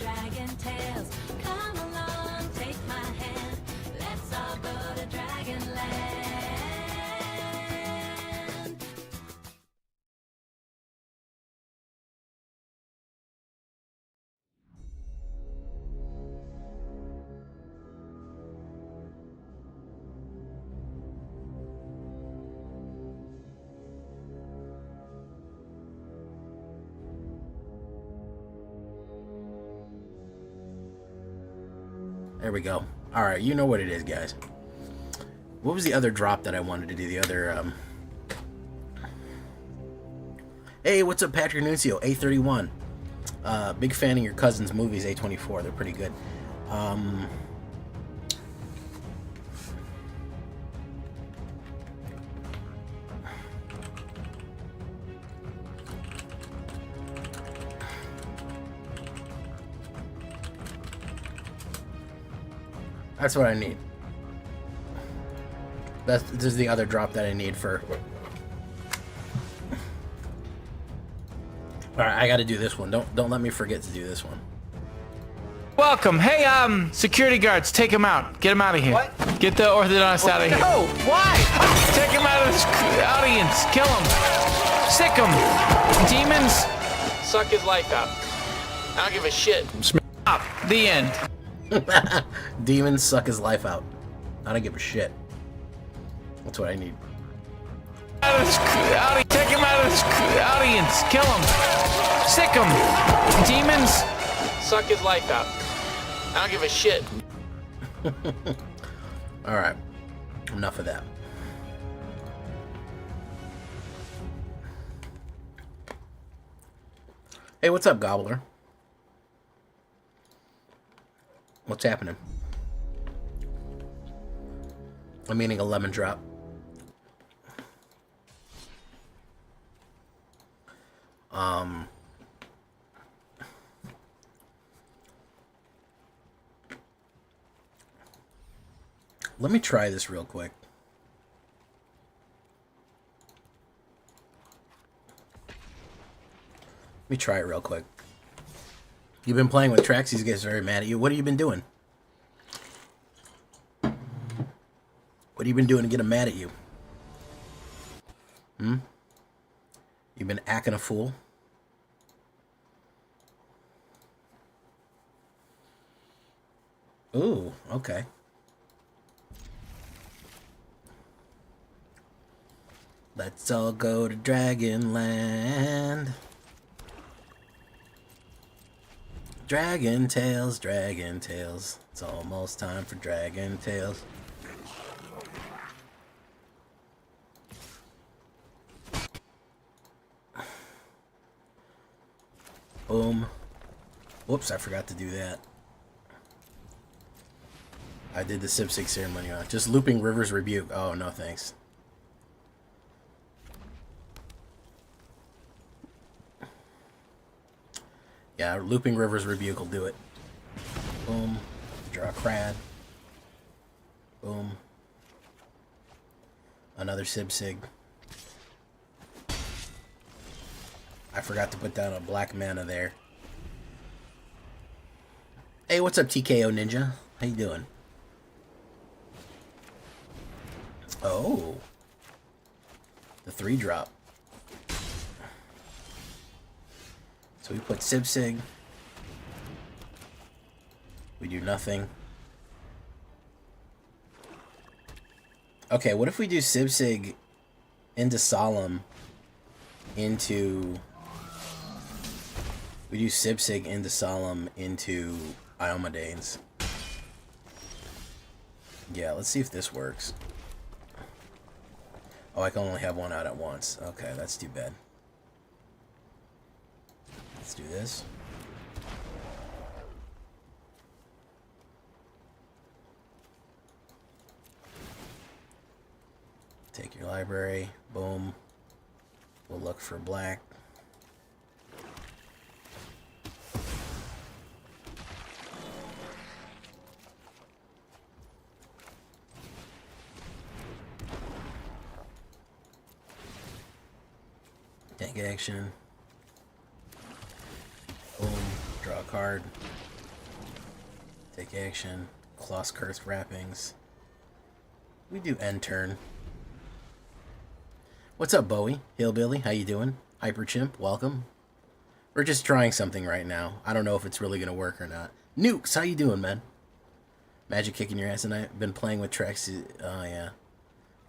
dragon tales. Come along, take my hand. Let's all go to Dragonland. There we go. Alright, you know what it is, guys. What was the other drop that I wanted to do? The other, Hey, what's up, Patrick Nuncio? A31. Big fan of your cousin's movies, A24. They're pretty good. That's what I need. This is the other drop that I need for... Alright, I gotta do this one. Don't let me forget to do this one. Welcome. Hey, security guards, take him out. Get him out of here. What? Get the orthodontist out of here. No, why? Take him out of this audience. Kill him. Sick him. Demons, suck his life out. I don't give a shit. Stop. The end. Demons suck his life out. I don't give a shit. That's what I need. Take him out of this audience. Kill him. Sick him. Demons, suck his life out. I don't give a shit. Alright. Enough of that. Hey, what's up, Gobbler? What's happening? I'm eating a lemon drop. Let me try this real quick. Let me try it real quick. You've been playing with tracks, these guys are very mad at you. What have you been doing? What have you been doing to get them mad at you? You've been acting a fool? Ooh, okay. Let's all go to Dragonland. Dragon Tales, Dragon Tales. It's almost time for Dragon Tales. Boom. Whoops, I forgot to do that. I did the Sip 6 ceremony on. Just looping River's Rebuke. Oh, no thanks. Yeah, looping River's Rebuke will do it. Boom. Draw a Crad. Boom. Another Sib Sig. I forgot to put down a black mana there. Hey, what's up, TKO Ninja? How you doing? Oh. The 3-drop. So we put Sib Sig. We do nothing. Okay, what if we do Sib Sig into Solemn into... We do Sib Sig into Solemn into Iomodanes. Yeah, let's see if this works. Oh, I can only have one out at once. Okay, that's too bad. Let's do this. Take your library. Boom. We'll look for black. Take action. Boom. Draw a card. Take action. Kloss Curse Wrappings. We do end turn. What's up, Bowie? Hillbilly, how you doing? Hyper Chimp, welcome. We're just trying something right now. I don't know if it's really going to work or not. Nukes, how you doing, man? Magic kicking your ass tonight. Been playing with tracks. Oh, yeah.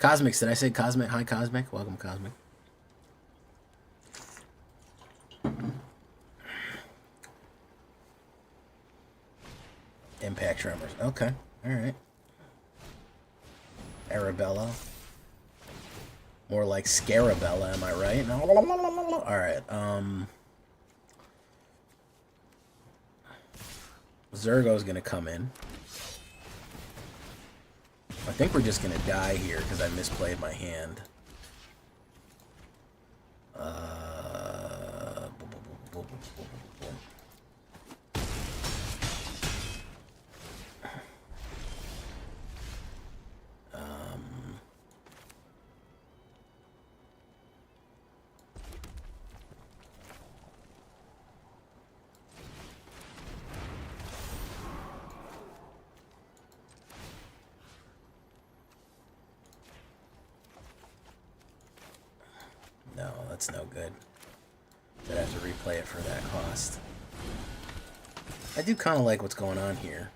Cosmics, did I say Cosmic? Hi, Cosmic. Welcome, Cosmic. Impact Tremors. Okay. Alright. Arabella. More like Scarabella, am I right? Alright, Zergo's gonna come in. I think we're just gonna die here because I misplayed my hand. No, that's no good. I'd have to replay it for that cost. I do kind of like what's going on here.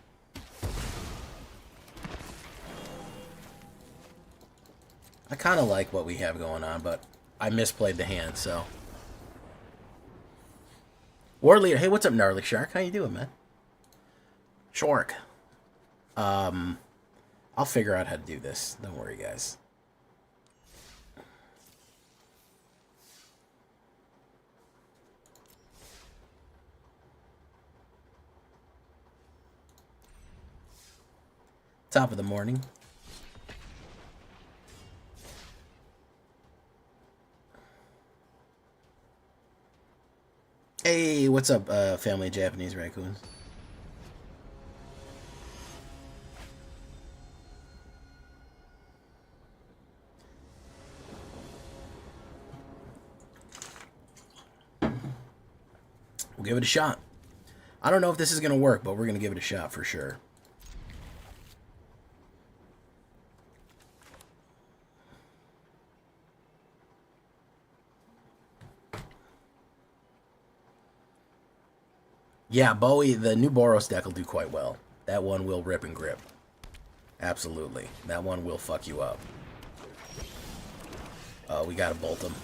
I kind of like what we have going on, but I misplayed the hand, so. War Leader, hey, what's up, Gnarly Shark? How you doing, man? Shark. I'll figure out how to do this. Don't worry, guys. Top of the morning. Hey, what's up, family of Japanese raccoons? We'll give it a shot. I don't know if this is going to work, but we're going to give it a shot for sure. Yeah, Bowie, the new Boros deck will do quite well. That one will rip and grip. Absolutely. That one will fuck you up. We gotta bolt him.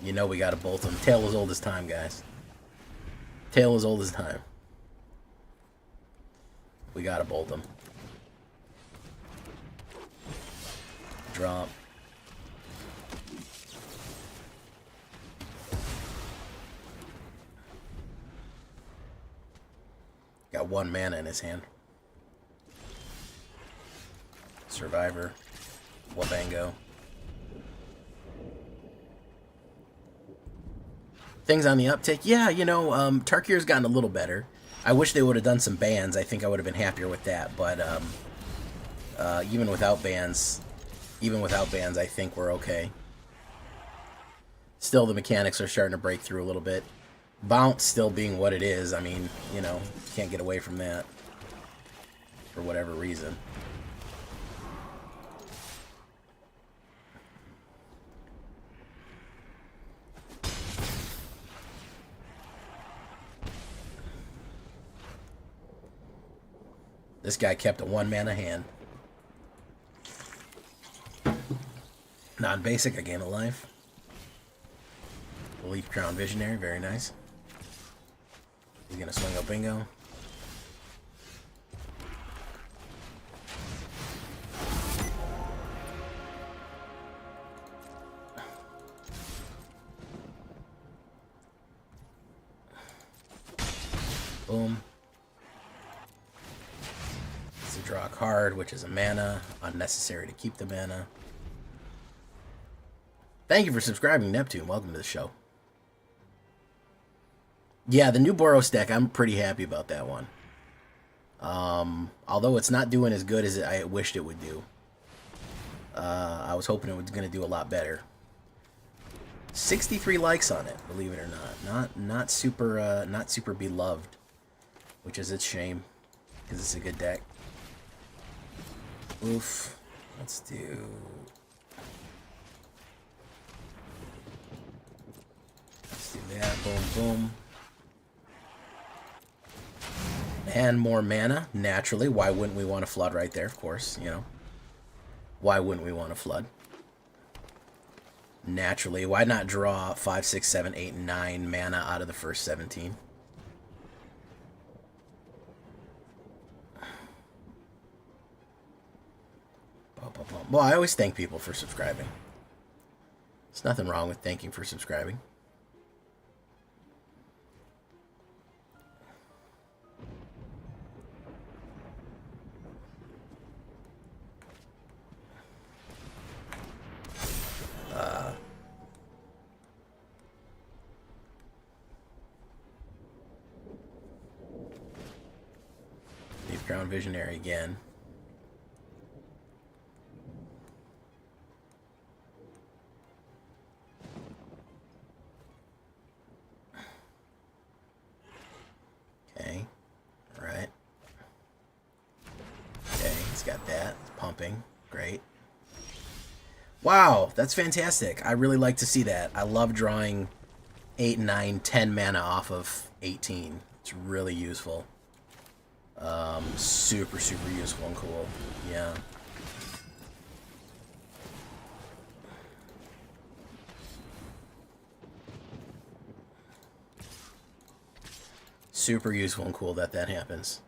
You know we gotta bolt him. Tale as old as time, guys. Tale as old as time. We gotta bolt him. Drop. Got 1 mana in his hand. Survivor. Wabango. Things on the uptick. Yeah, you know, Tarkir's gotten a little better. I wish they would have done some bans. I think I would have been happier with that. But even without bans, I think we're okay. Still, the mechanics are starting to break through a little bit. Bounce still being what it is, I mean, you know, can't get away from that for whatever reason. This guy kept a 1 mana hand. Non-basic, I gain a life. Leaf Crown Visionary, very nice. He's gonna swing a bingo. Boom. It's to draw a card, which is a mana. Unnecessary to keep the mana. Thank you for subscribing, Neptune. Welcome to the show. Yeah, the new Boros deck, I'm pretty happy about that one. Although it's not doing as good as I wished it would do. I was hoping it was going to do a lot better. 63 likes on it, believe it or not. Not super beloved, which is its shame. because it's a good deck. Oof. Let's do... Let's do that. Boom, boom. And more mana, naturally. Why wouldn't we want to flood right there, of course, you know. Why wouldn't we want to flood? Naturally. Why not draw 5, 6, 7, 8, 9 mana out of the first 17? Well, I always thank people for subscribing. There's nothing wrong with thanking for subscribing. Deep Crown Visionary again. Okay, all right. Okay, he's got that. It's pumping. Great. Wow, that's fantastic. I really like to see that. I love drawing 8, 9, 10 mana off of 18. It's really useful. Super, super useful and cool. Yeah. Super useful and cool that that happens.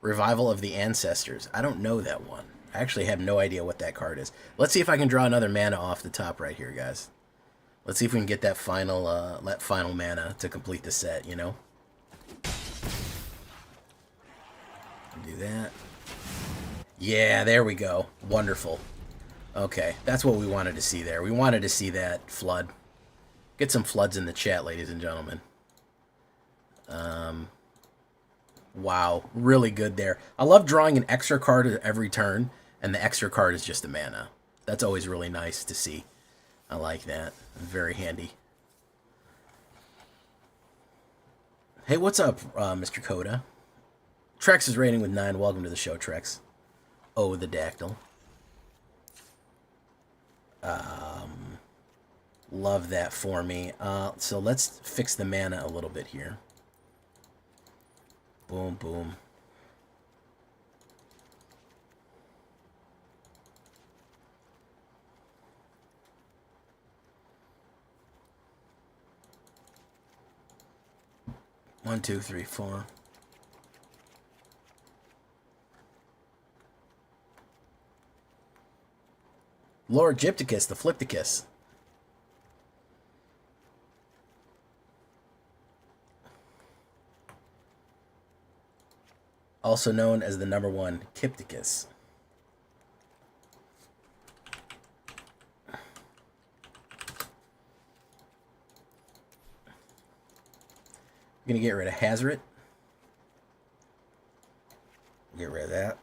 Revival of the Ancestors. I don't know that one. I actually have no idea what that card is. Let's see if I can draw another mana off the top right here, guys. Let's see if we can get that final mana to complete the set, you know? Do that. Yeah, there we go. Wonderful. Okay, that's what we wanted to see there. We wanted to see that flood. Get some floods in the chat, ladies and gentlemen. Wow, really good there. I love drawing an extra card every turn, and the extra card is just a mana. That's always really nice to see. I like that. Very handy. Hey, what's up, Mr. Coda? Trex is rating with 9. Welcome to the show, Trex. Oh, the Dactyl. Love that for me. So let's fix the mana a little bit here. Boom, boom. One, two, three, four. Lord Gypticus, the Flipticus. Also known as the #1 Kypticus. I'm going to get rid of Hazoret. Get rid of that.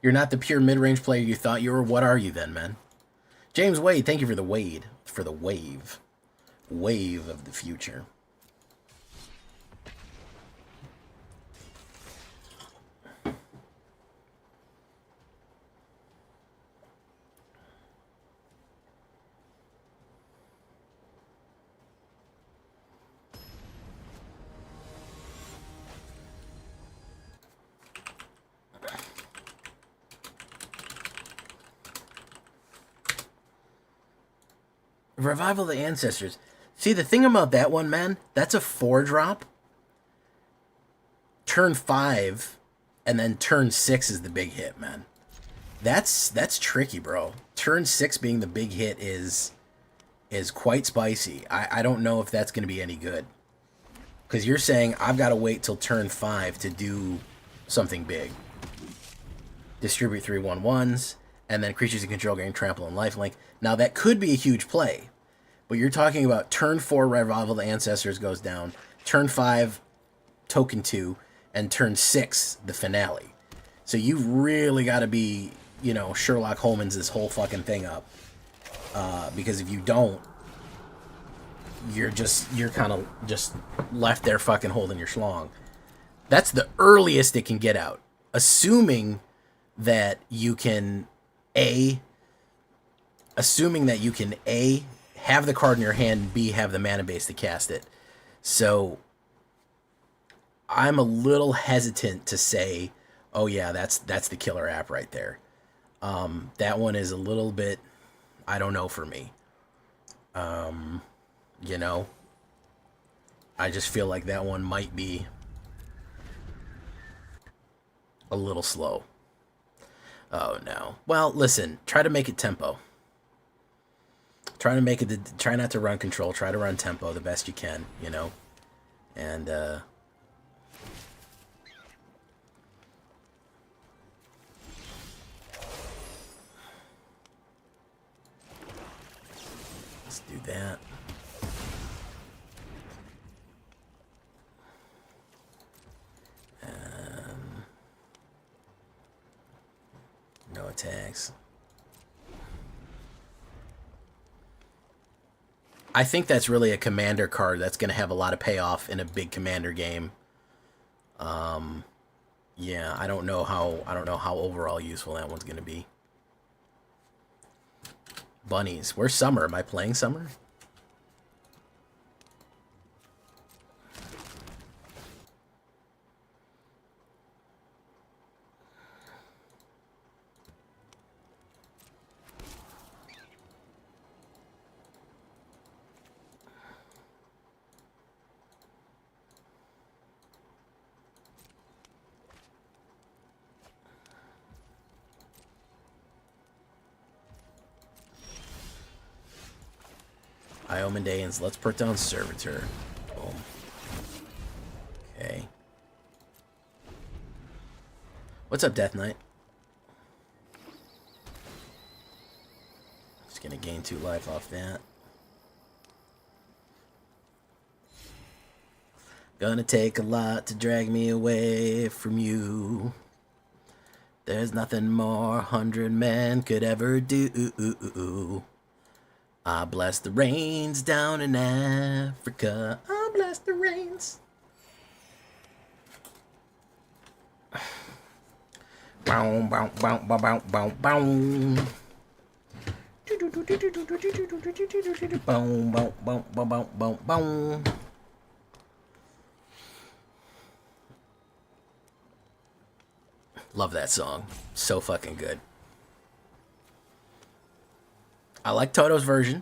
You're not the pure mid-range player you thought you were. What are you then, man? James Wade, thank you for the wave. Wave of the future. Revival of the Ancestors. See, the thing about that one, man, that's a 4-drop. Turn 5, and then turn 6 is the big hit, man. That's tricky, bro. Turn 6 being the big hit is quite spicy. I don't know if that's going to be any good. Because you're saying I've got to wait till turn 5 to do something big. Distribute 3/1/1s, and then creatures you control gain trample and lifelink. Now, that could be a huge play. But you're talking about turn 4, Revival of the Ancestors goes down. Turn 5, Token 2. And turn 6, the finale. So you've really got to be, you know, Sherlock Holmes this whole fucking thing up because if you don't, you're kind of just left there fucking holding your schlong. That's the earliest it can get out, assuming that you can A, have the card in your hand, and B, have the mana base to cast it. So I'm a little hesitant to say, oh yeah, that's the killer app right there. That one is a little bit, I don't know, for me. You know, I just feel like that one might be a little slow. Oh no. Well, listen, try to make it tempo. Try not to run control, try to run tempo the best you can, you know? And, let's do that. No attacks. I think that's really a commander card that's going to have a lot of payoff in a big commander game. Yeah, I don't know how overall useful that one's going to be. Bunnies. Where's Summer? Am I playing Summer? Iomendaeans, let's put down Servitor. Boom. Okay. What's up, Death Knight? Just gonna gain 2 life off that. Gonna take a lot to drag me away from you. There's nothing more 100 men could ever do. I bless the rains down in Africa. I bless the rains. Bow, bow, bow, bow, bow, bow, bow. Bow, bow, bow, bow, bow, bow, bow. Love that song. So fucking good. I like Toto's version.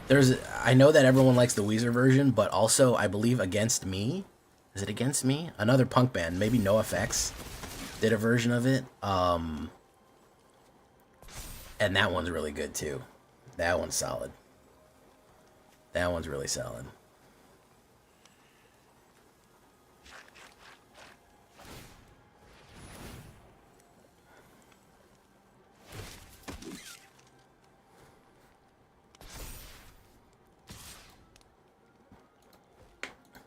I know that everyone likes the Weezer version, but also I believe Against Me. Is it Against Me? Another punk band, maybe NoFX, did a version of it. And that one's really good too. That one's solid. That one's really solid.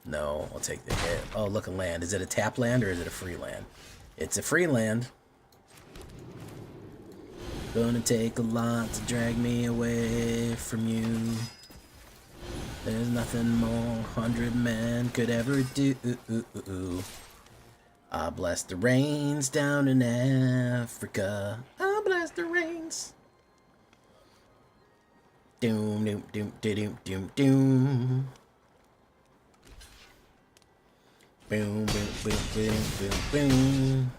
No, I'll take the hit. Oh, look, a land. Is it a tap land or is it a free land? It's a free land. Gonna take a lot to drag me away from you. There's nothing more 100 men could ever do. I bless the rains down in Africa. I bless the rains. Doom, doom, doom, doom, doom, doom. Boom, boom, boom, boom, boom, boom.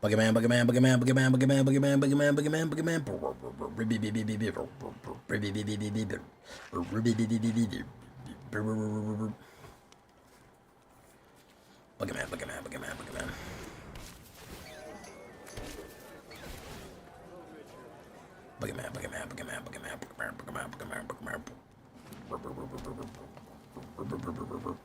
Buggerman, Buggerman, Buggerman, Buggerman, Buggerman, Buggerman, Buggerman, Buggerman, Buggerman. Buggerman, Buggerman, Buggerman, Buggerman. Buggerman, Buggerman, Buggerman, Buggerman, Buggerman, Buggerman, Buggerman, Buggerman.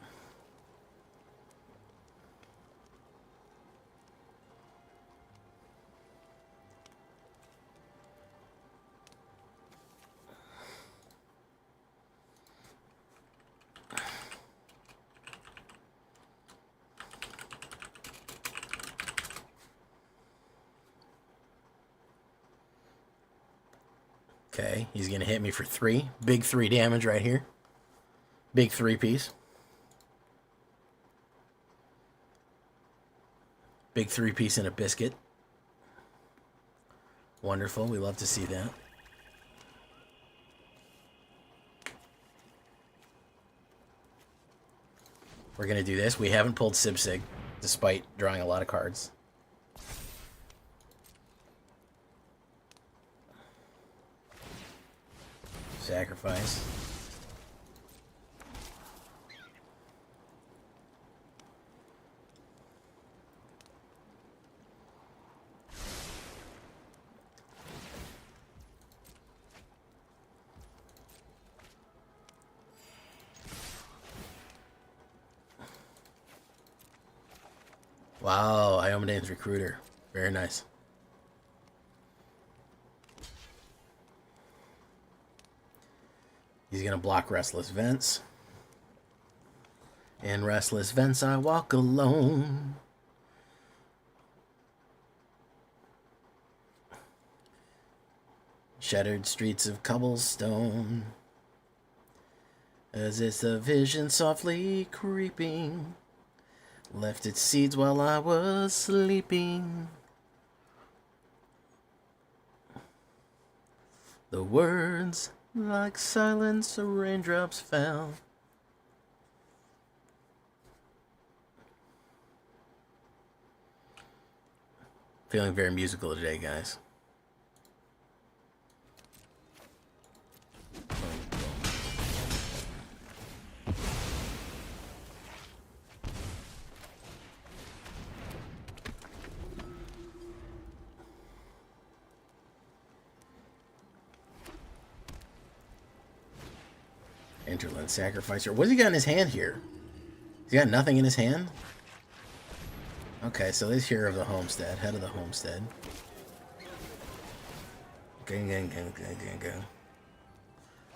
Okay, he's gonna hit me for 3. Big 3 damage right here. Big 3-piece. Big 3-piece and a biscuit. Wonderful, we love to see that. We're gonna do this. We haven't pulled Sig, despite drawing a lot of cards. Sacrifice. Wow, Iomedane's Recruiter. Very nice. He's going to block Restless Vents. In Restless Vents, I walk alone. Shattered streets of cobblestone. As it's a vision softly creeping. Left its seeds while I was sleeping. The words, like silence, raindrops fell. Feeling very musical today, guys. Interland Sacrificer. What's he got in his hand here? He's got nothing in his hand? Okay, so this Hero of the Homestead. Head of the Homestead. Gang.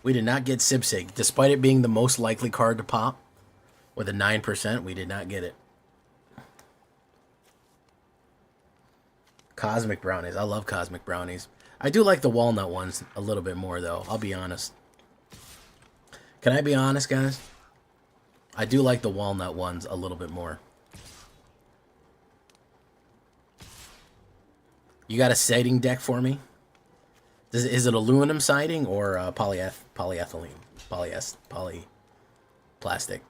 We did not get Sig. Despite it being the most likely card to pop, with a 9%, we did not get it. Cosmic Brownies. I love Cosmic Brownies. I do like the Walnut ones a little bit more, though. I'll be honest. Can I be honest, guys? I do like the Walnut ones a little bit more. You got a siding deck for me? Is it aluminum siding or polyethylene? Plastic.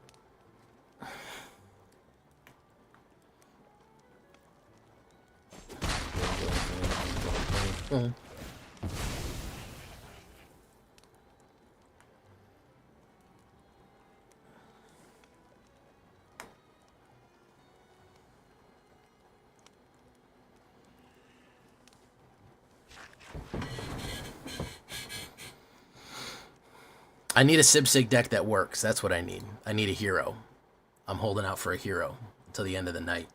I need a Sig deck that works. That's what I need. I need a hero. I'm holding out for a hero until the end of the night.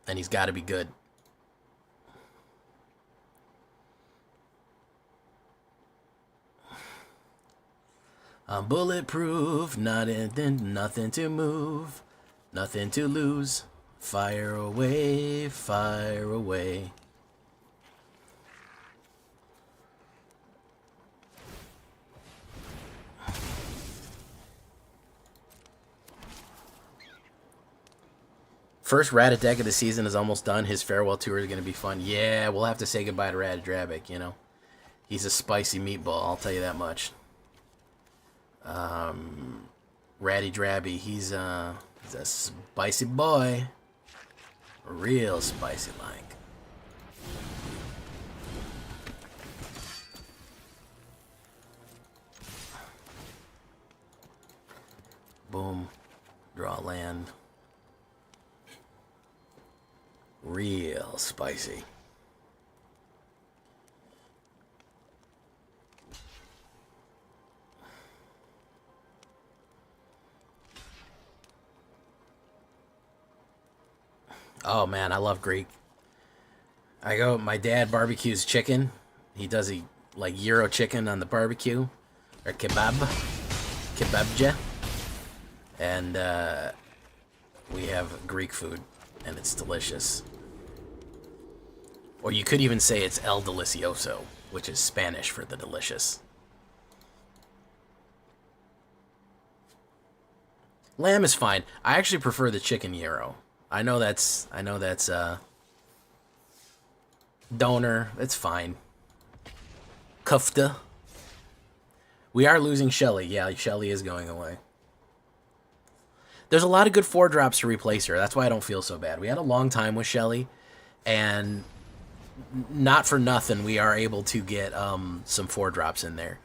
And he's got to be good. I'm bulletproof, nothing to move, nothing to lose. Fire away, fire away. First Rattata deck of the season is almost done. His farewell tour is going to be fun. Yeah, we'll have to say goodbye to Rattata, you know. He's a spicy meatball, I'll tell you that much. Ratty Drabby, he's a spicy boy. Real spicy like. Boom. Draw land. Real spicy. Oh man, I love Greek. My dad barbecues chicken. He does like Euro chicken on the barbecue, or kebabja, and we have Greek food, and it's delicious. Or you could even say it's El Delicioso, which is Spanish for the delicious. Lamb is fine. I actually prefer the chicken gyro. I know that's doner. It's fine. Kufta. We are losing Shelly. Yeah, Shelly is going away. There's a lot of good 4-drops to replace her. That's why I don't feel so bad. We had a long time with Shelly, and not for nothing, we are able to get some 4-drops in there.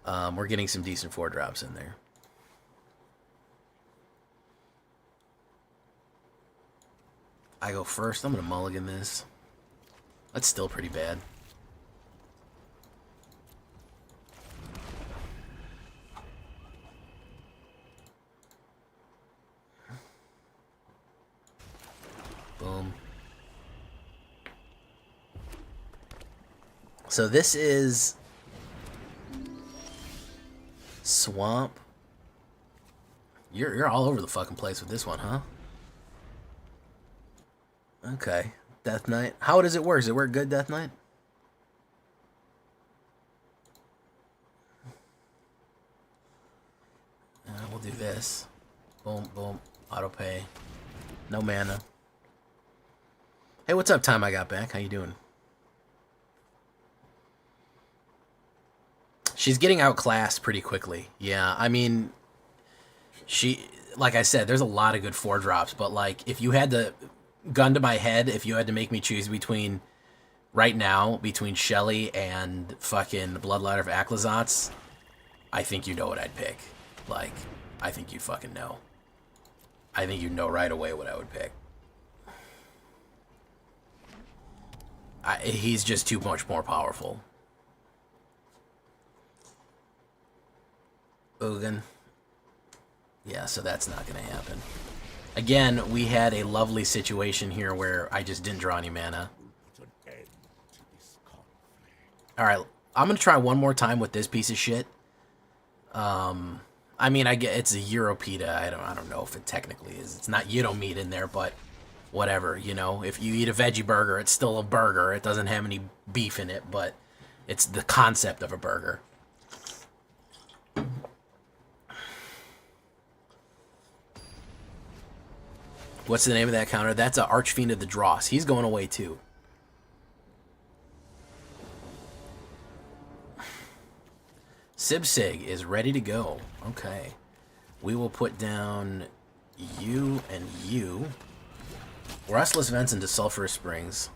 We're getting some decent 4-drops in there. I go first. I'm going to mulligan this. That's still pretty bad. Boom. So this is Swamp. You're all over the fucking place with this one, huh? Okay. Death Knight. How does it work? Does it work good, Death Knight? We'll do this. Boom, boom. Auto pay. No mana. Hey, what's up, Time I Got Back? How you doing? She's getting outclassed pretty quickly. Yeah, I mean, like I said, there's a lot of good 4-drops, but like, if you had to, gun to my head, if you had to make me choose between, right now, between Shelly and fucking Bloodlight of Aclazotz, I think you know what I'd pick. Like, I think you fucking know. I think you know right away what I would pick. He's just too much more powerful. Ugin. Yeah, so that's not going to happen. Again, we had a lovely situation here where I just didn't draw any mana. Alright, I'm going to try one more time with this piece of shit. I mean, I get it's a Europita. I don't know if it technically is. It's not Yido meat in there, but whatever, you know. If you eat a veggie burger, it's still a burger. It doesn't have any beef in it, but it's the concept of a burger. What's the name of that counter? That's a Archfiend of the Dross. He's going away too. Sibsig is ready to go. Okay. We will put down you and you. Restless Vents into Sulphurous Springs.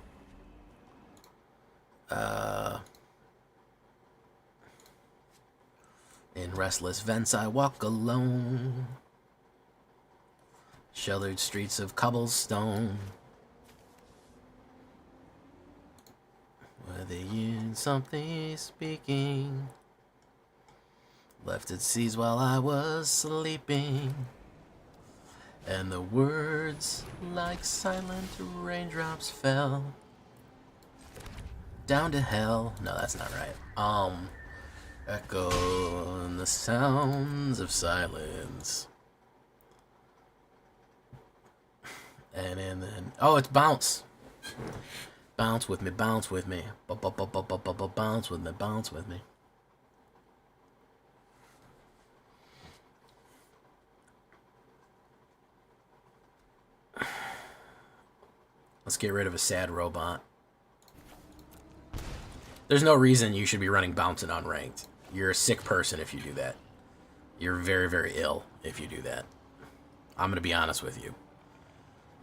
In Restless Vents I walk alone. Sheltered streets of cobblestone. Where they use something speaking. Left at seas while I was sleeping. And the words like silent raindrops fell down to hell. No, that's not right. Echo in the sounds of silence. And then, oh, it's bounce. Bounce with me, bounce with me. Bounce with me, bounce with me. Let's get rid of a sad robot. There's no reason you should be running bounce and unranked. You're a sick person if you do that. You're very, very ill if you do that. I'm going to be honest with you.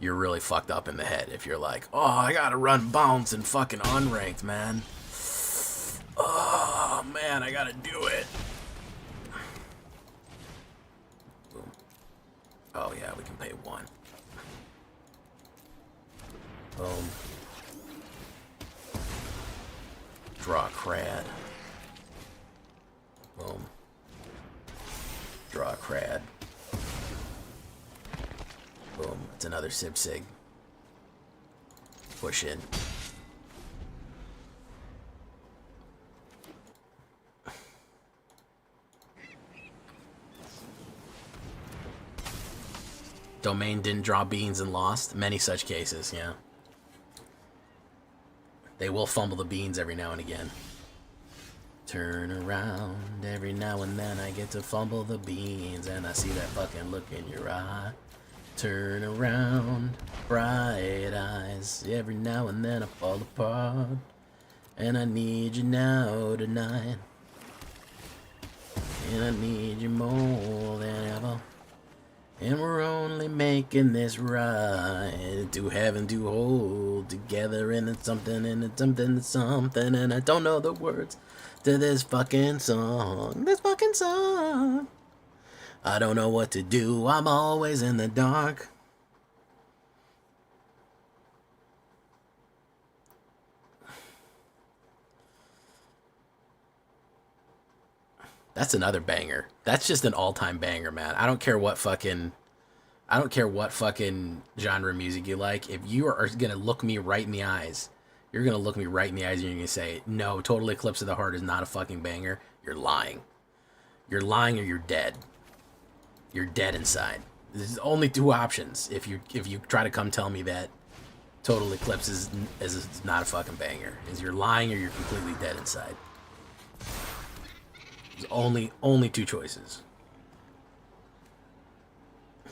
You're really fucked up in the head if you're like, oh, I gotta run bounce and fucking unranked, man. Oh, man, I gotta do it. Boom. Oh, yeah, we can pay 1. Boom. Draw a crad. Boom. Draw a crad. Boom. It's another Sibsig. Push in. Domain didn't draw beans and lost. Many such cases, yeah. They will fumble the beans every now and again. Turn around, every now and then I get to fumble the beans, and I see that fucking look in your eye. Turn around, bright eyes, every now and then I fall apart, and I need you now tonight, and I need you more than ever, and we're only making this right, to heaven to hold together, and it's something, and it's something, and something, and I don't know the words to this fucking song, I don't know what to do, I'm always in the dark. That's another banger. That's just an all-time banger, man. I don't care what fucking genre music you like. If you are gonna look me right in the eyes, you're gonna look me right in the eyes and you're gonna say, no, Total Eclipse of the Heart is not a fucking banger. You're lying. You're lying or you're dead. You're dead inside. There's only two options if you try to come tell me that Total Eclipse is not a fucking banger. Is you're lying or you're completely dead inside. There's only two choices.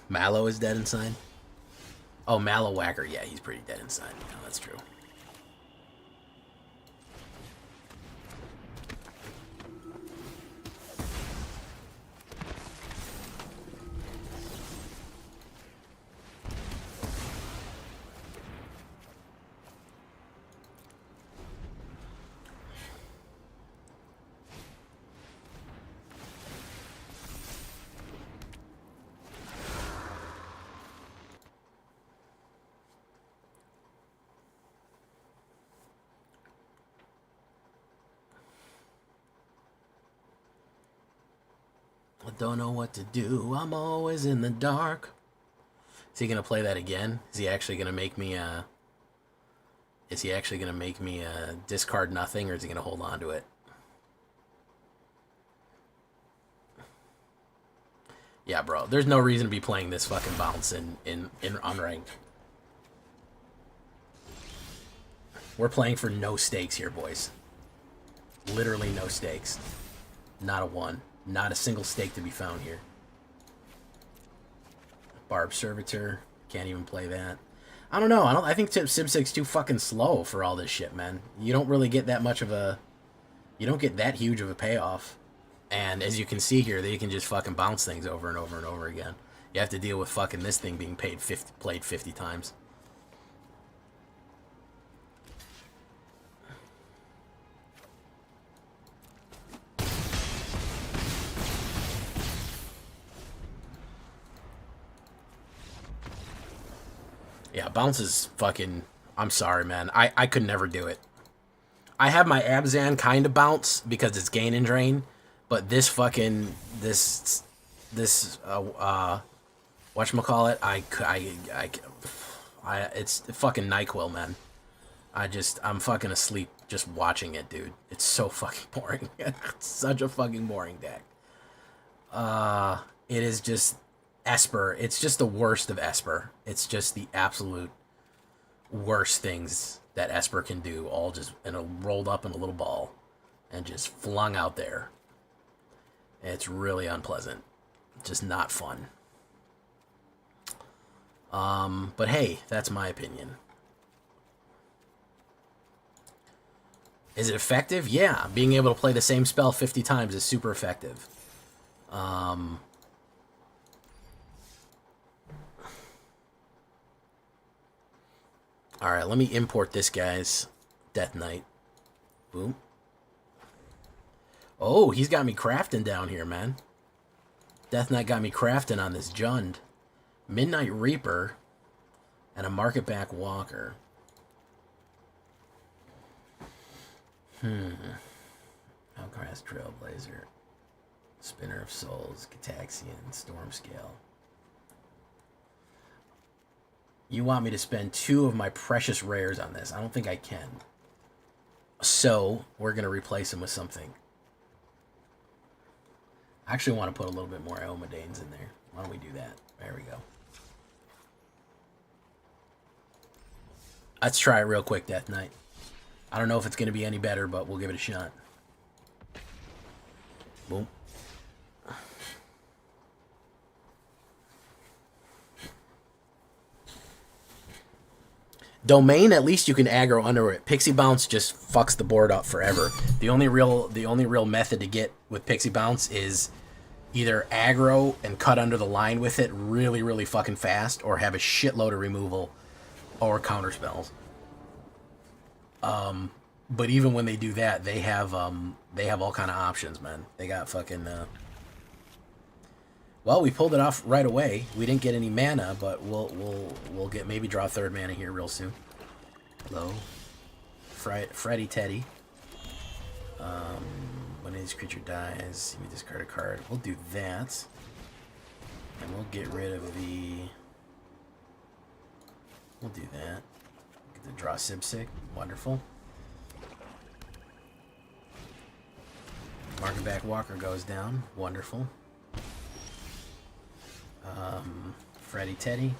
Mallow is dead inside. Oh, Mallow Whacker, yeah, he's pretty dead inside. Yeah, that's true. I don't know what to do. I'm always in the dark. Is he gonna play that again? Is he actually gonna make me discard nothing, or is he gonna hold on to it? Yeah, bro. There's no reason to be playing this fucking bounce in unranked. We're playing for no stakes here, boys. Literally no stakes. Not a one. Not a single stake to be found here. Barb Servitor. Can't even play that. I don't know. I think Sim6's too fucking slow for all this shit, man. You don't really get that much of a... You don't get that huge of a payoff. And as you can see here, they can just fucking bounce things over and over and over again. You have to deal with fucking this thing being played 50 times. Yeah, bounce is fucking... I'm sorry, man. I could never do it. I have my Abzan kind of bounce because it's gain and drain, but this fucking... This whatchamacallit? It's fucking NyQuil, man. I'm fucking asleep just watching it, dude. It's so fucking boring. It's such a fucking boring deck. It is just... Esper, it's just the worst of Esper. It's just the absolute worst things that Esper can do, all just rolled up in a little ball and just flung out there. It's really unpleasant. Just not fun. But hey, that's my opinion. Is it effective? Yeah, being able to play the same spell 50 times is super effective. Alright, let me import this guy's Death Knight. Boom. Oh, he's got me crafting down here, man. Death Knight got me crafting on this Jund. Midnight Reaper and a Market Back Walker. Outcast Trailblazer. Spinner of Souls. Gataxian. Stormscale. You want me to spend 2 of my precious rares on this. I don't think I can. So, we're going to replace them with something. I actually want to put a little bit more Elmadanes in there. Why don't we do that? There we go. Let's try it real quick, Death Knight. I don't know if it's going to be any better, but we'll give it a shot. Boom. Domain, at least you can aggro under it. Pixie Bounce just fucks the board up forever. The only real method to get with Pixie Bounce is either aggro and cut under the line with it really, really fucking fast, or have a shitload of removal or counter spells. But even when they do that, they have all kind of options, man. They got fucking. Well, we pulled it off right away. We didn't get any mana, but we'll get maybe draw third mana here real soon. Hello, Freddy Teddy. When this creature dies, you discard a card. We'll do that, and we'll get rid of the. We'll do that. Get to draw Sibsig. Wonderful. Market Walker goes down. Wonderful. Freddy Teddy.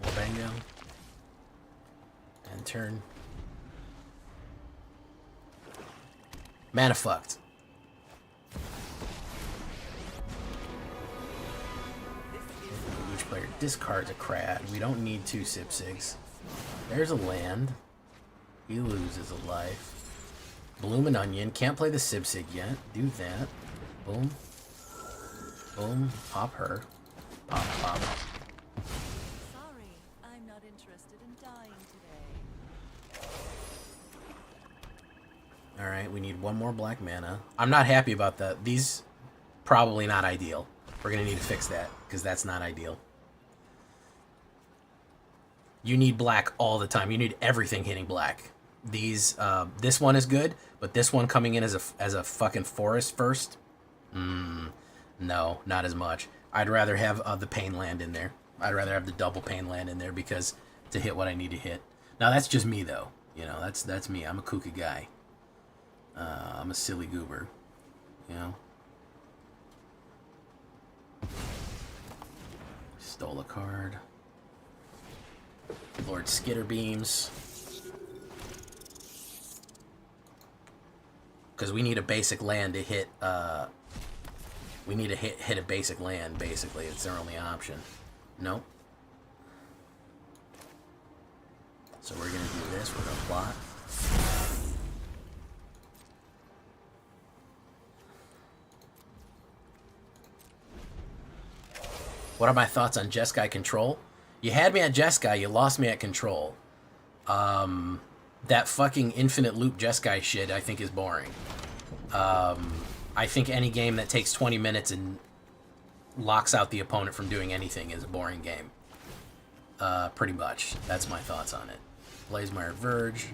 Wabango. And turn. Mana fucked. Each player discards a Crad. We don't need 2 Sipsigs. There's a land. He loses a life. Bloomin' Onion. Can't play the Sipsig yet. Do that. Boom. Boom. Pop her. Pop, pop. Sorry, I'm not interested in dying today. Alright, we need 1 more black mana. I'm not happy about that. These, probably not ideal. We're going to need to fix that, because that's not ideal. You need black all the time. You need everything hitting black. These, this one is good, but this one coming in as a fucking forest first? No, not as much. I'd rather have the pain land in there. I'd rather have the double pain land in there, because to hit what I need to hit. Now, that's just me, though. You know, that's me. I'm a kooky guy. I'm a silly goober. You know? Stole a card. Lord Skitterbeams. Because we need a basic land to hit, we need to hit a basic land, basically. It's their only option. Nope. So we're going to do this. We're going to plot. What are my thoughts on Jeskai Control? You had me at Jeskai, you lost me at Control. That fucking infinite loop Jeskai shit I think is boring. I think any game that takes 20 minutes and locks out the opponent from doing anything is a boring game. Pretty much. That's my thoughts on it. Blazemire Verge.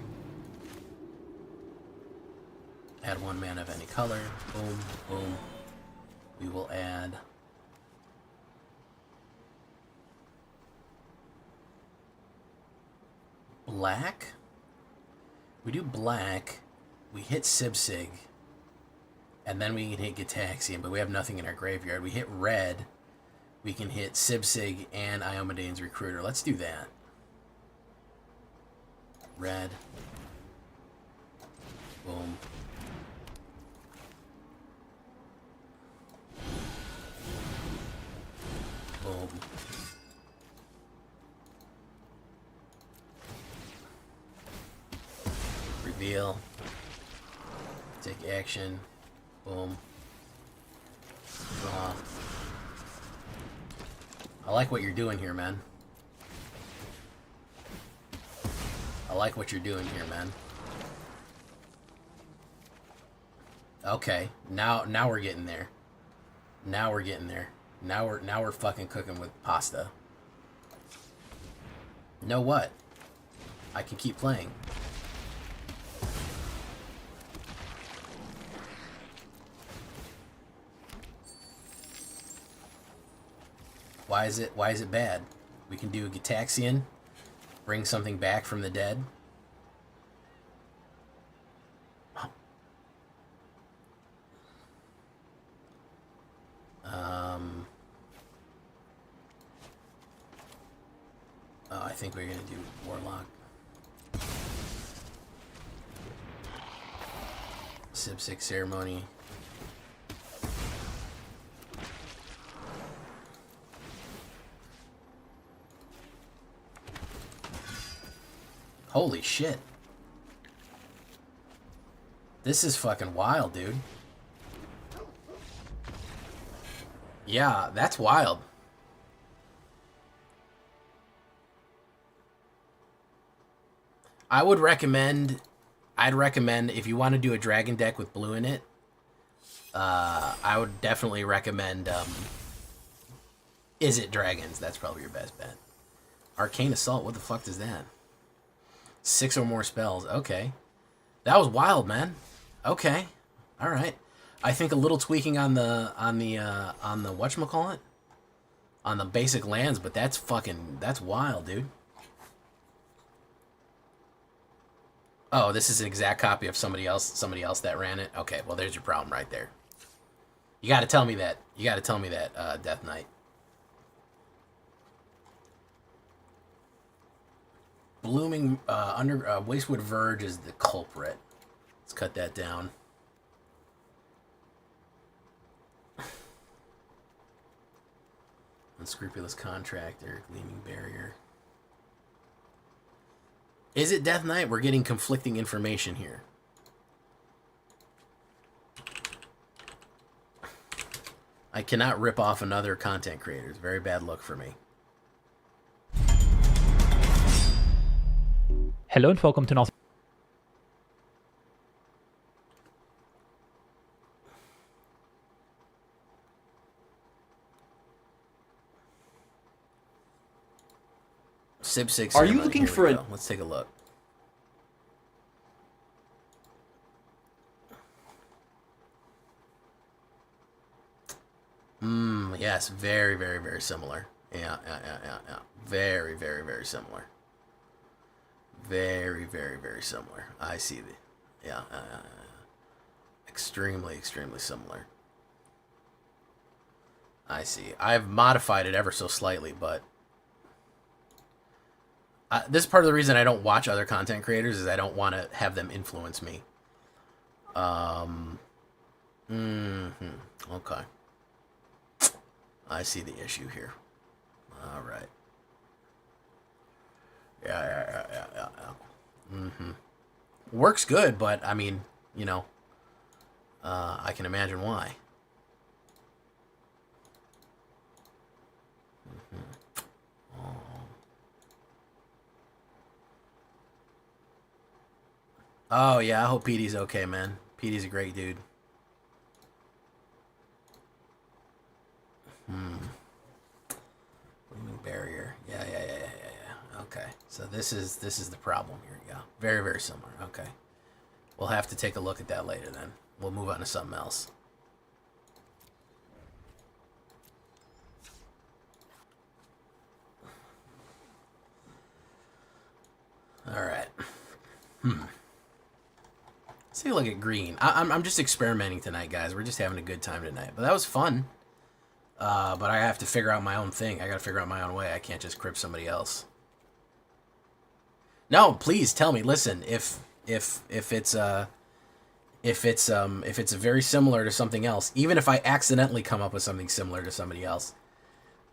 Add 1 mana of any color. Boom, boom. We will add... black? We do black. We hit Sibsig. And then we can hit Gitaxian, but we have nothing in our graveyard. We hit red. We can hit Sibsig and Iomedane's Recruiter. Let's do that. Red. Boom. Boom. Reveal. Take action. Boom. Draw. I like what you're doing here, man. I like what you're doing here, man. Okay, now we're getting there. Now we're getting there. Now we're fucking cooking with pasta. Know what? I can keep playing. Why is it bad? We can do a Gitaxian, bring something back from the dead. Oh, I think we're gonna do Warlock. Sip 6 ceremony. Holy shit. This is fucking wild, dude. Yeah, that's wild. I'd recommend if you want to do a dragon deck with blue in it, I would definitely recommend Is It Dragons? That's probably your best bet. Arcane Assault, what the fuck is that? 6 or more spells. Okay. That was wild, man. Okay. All right. I think a little tweaking on the whatchamacallit? On the basic lands, but that's wild, dude. Oh, this is an exact copy of somebody else that ran it. Okay, well there's your problem right there. You got to tell me that. Death Knight. Blooming Wastewood Verge is the culprit. Let's cut that down. Unscrupulous Contractor, Gleaming Barrier. Is it Death Knight? We're getting conflicting information here. I cannot rip off another content creator. It's a very bad look for me. Hello and welcome to North. Sib 6. Are you looking for a... Let's take a look. Yes, very, very, very similar. Yeah. Very, very, very similar. Very, very, very similar. I see the... Yeah. Extremely, extremely similar. I see. I've modified it ever so slightly, but... this is part of the reason I don't watch other content creators, is I don't want to have them influence me. Okay. I see the issue here. All right. Yeah. Works good, but, I mean, you know, I can imagine why. Oh, yeah, I hope Petey's okay, man. Petey's a great dude. Blooming Barrier. Yeah. Okay, so this is the problem here. Yeah, very, very similar. Okay. We'll have to take a look at that later then. We'll move on to something else. All right. Let's take a look at green. I'm just experimenting tonight, guys. We're just having a good time tonight. But that was fun. But I have to figure out my own thing. I got to figure out my own way. I can't just crib somebody else. No, please tell me. Listen, if it's very similar to something else, even if I accidentally come up with something similar to somebody else,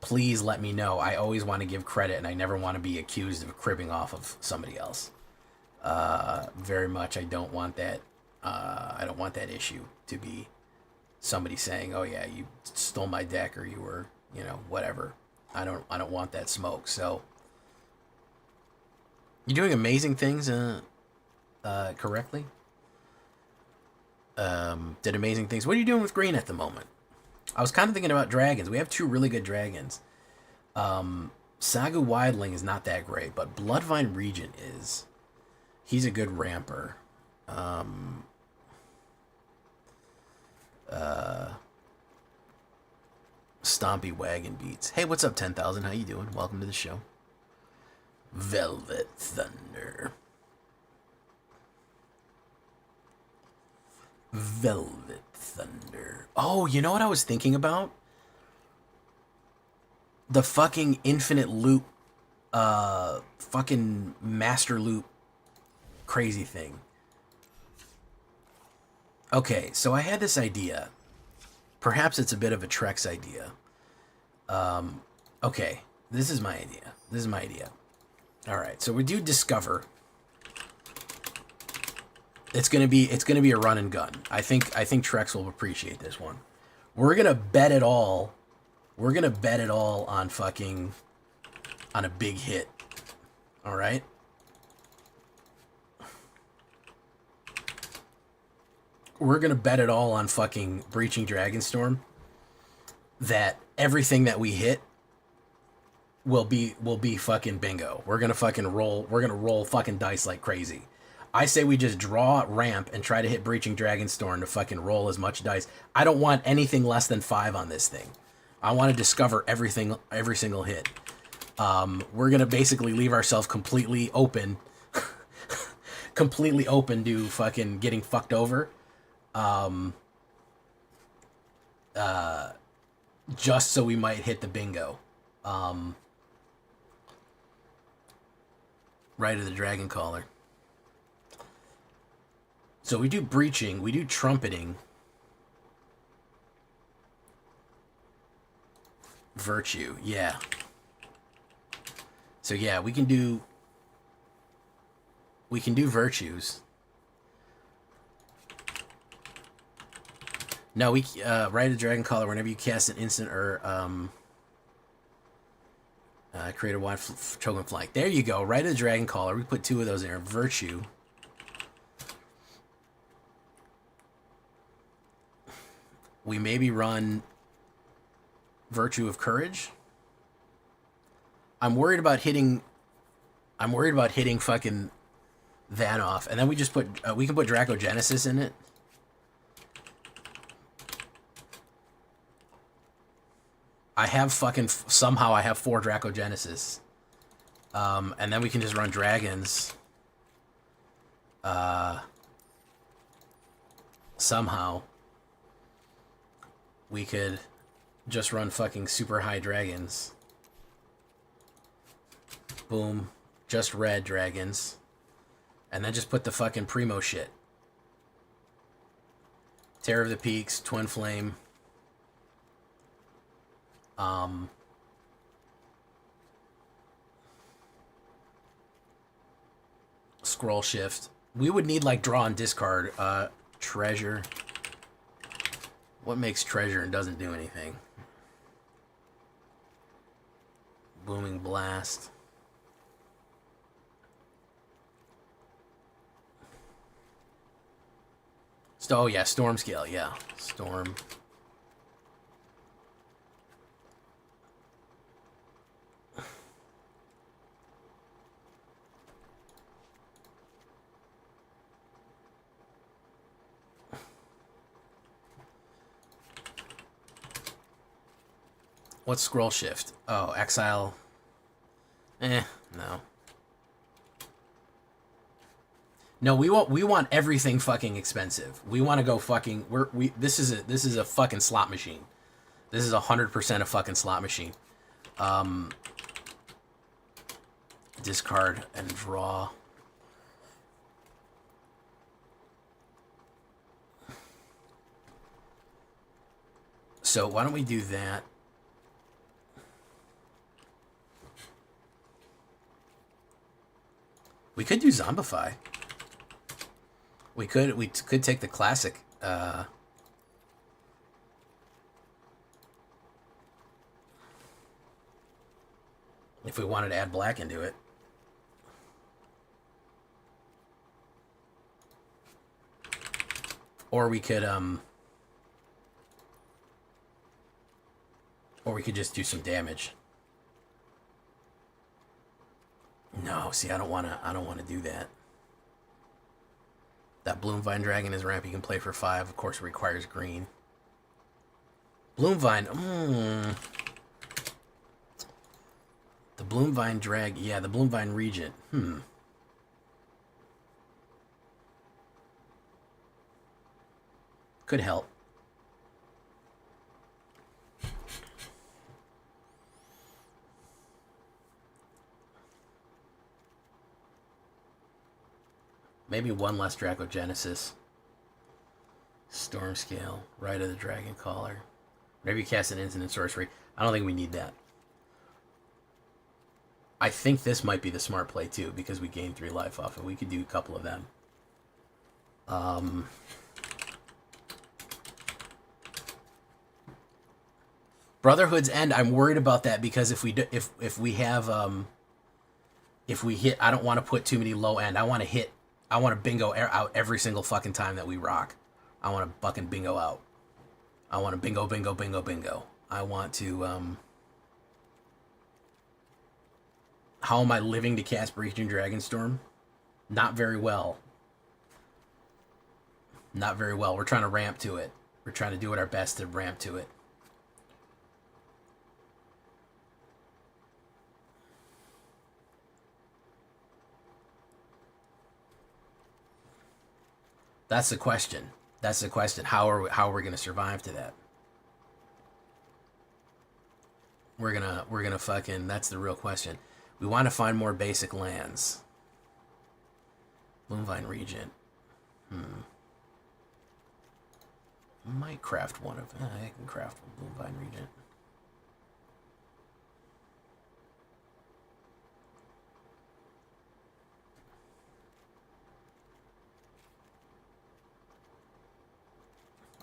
please let me know. I always want to give credit, and I never want to be accused of cribbing off of somebody else. Very much. I don't want that. I don't want that issue to be somebody saying, "Oh yeah, you stole my deck," or you were, you know, whatever. I don't want that smoke. So you're doing amazing things. Correctly. Did amazing things. What are you doing with green at the moment? I was kind of thinking about dragons. We have 2 really good dragons. Sagu Wildling is not that great, but Bloodvine Regent is. He's a good ramper. Stompy Wagon Beats. Hey, what's up, 10,000? How you doing? Welcome to the show. Velvet Thunder. Velvet Thunder. Oh, you know what I was thinking about? The fucking infinite loop, fucking master loop crazy thing. Okay, so I had this idea. Perhaps it's a bit of a Trex idea. Okay, this is my idea. All right, so we do discover. It's gonna be a run and gun. I think Trex will appreciate this one. We're gonna bet it all. We're gonna bet it all on a big hit. All right. We're gonna bet it all on fucking Breaching Dragonstorm. That everything that we hit will be fucking bingo. We're gonna fucking roll. We're gonna roll fucking dice like crazy. I say we just draw ramp and try to hit Breaching Dragonstorm to fucking roll as much dice. I don't want anything less than 5 on this thing. I want to discover every single hit. We're gonna basically leave ourselves completely open, completely open to fucking getting fucked over. Just so we might hit the bingo. Right of the Dragon Caller. So we do breaching, we do trumpeting. Virtue, yeah. So yeah, we can do virtues. No, we Rite of the Dragon Caller. Whenever you cast an instant or create a wide token flank. There you go. Rite of the Dragon Caller. We put 2 of those in there. Virtue. We maybe run Virtue of Courage. I'm worried about hitting fucking that off, and then we just put we can put Dracogenesis in it. I have somehow I have 4 Dracogenesis. And then we can just run dragons. Somehow we could just run fucking super high dragons. Boom. Just red dragons. And then just put the fucking primo shit. Terror of the Peaks, Twin Flame. Scroll shift. We would need like draw and discard. Treasure. What makes treasure and doesn't do anything? Booming blast. Oh yeah, storm scale. Yeah, storm. What's scroll shift? Oh, exile. No. No, we want everything fucking expensive. We want to go fucking. This is a fucking slot machine. This is 100% a fucking slot machine. Discard and draw. So why don't we do that? We could do Zombify. We could take the classic. If we wanted to add black into it. Or we could just do some damage. No, see, I don't want to do that. That Bloomvine Dragon is ramp. You can play for 5. Of course, it requires green. Bloomvine. The Bloomvine Drag. Yeah, the Bloomvine Regent. Could help. Maybe 1 less Dracogenesis. Storm scale, right of the dragon caller. Maybe cast an instant sorcery. I don't think we need that. I think this might be the smart play too, because we gain 3 life off it. We could do a couple of them. Brotherhood's End. I'm worried about that because if we do, if we have if we hit, I don't want to put too many low end. I want to bingo out every single fucking time that we rock. I want to fucking bingo out. I want to bingo, bingo, bingo, bingo. I want to how am I living to cast Breaching Dragonstorm? Not very well. Not very well. We're trying to ramp to it. We're trying to do our best to ramp to it. That's the question. That's the question. How are we going to survive to that? We're gonna fucking. That's the real question. We want to find more basic lands. Bloomvine Regent. Might craft one of. I can craft one Bloomvine Regent.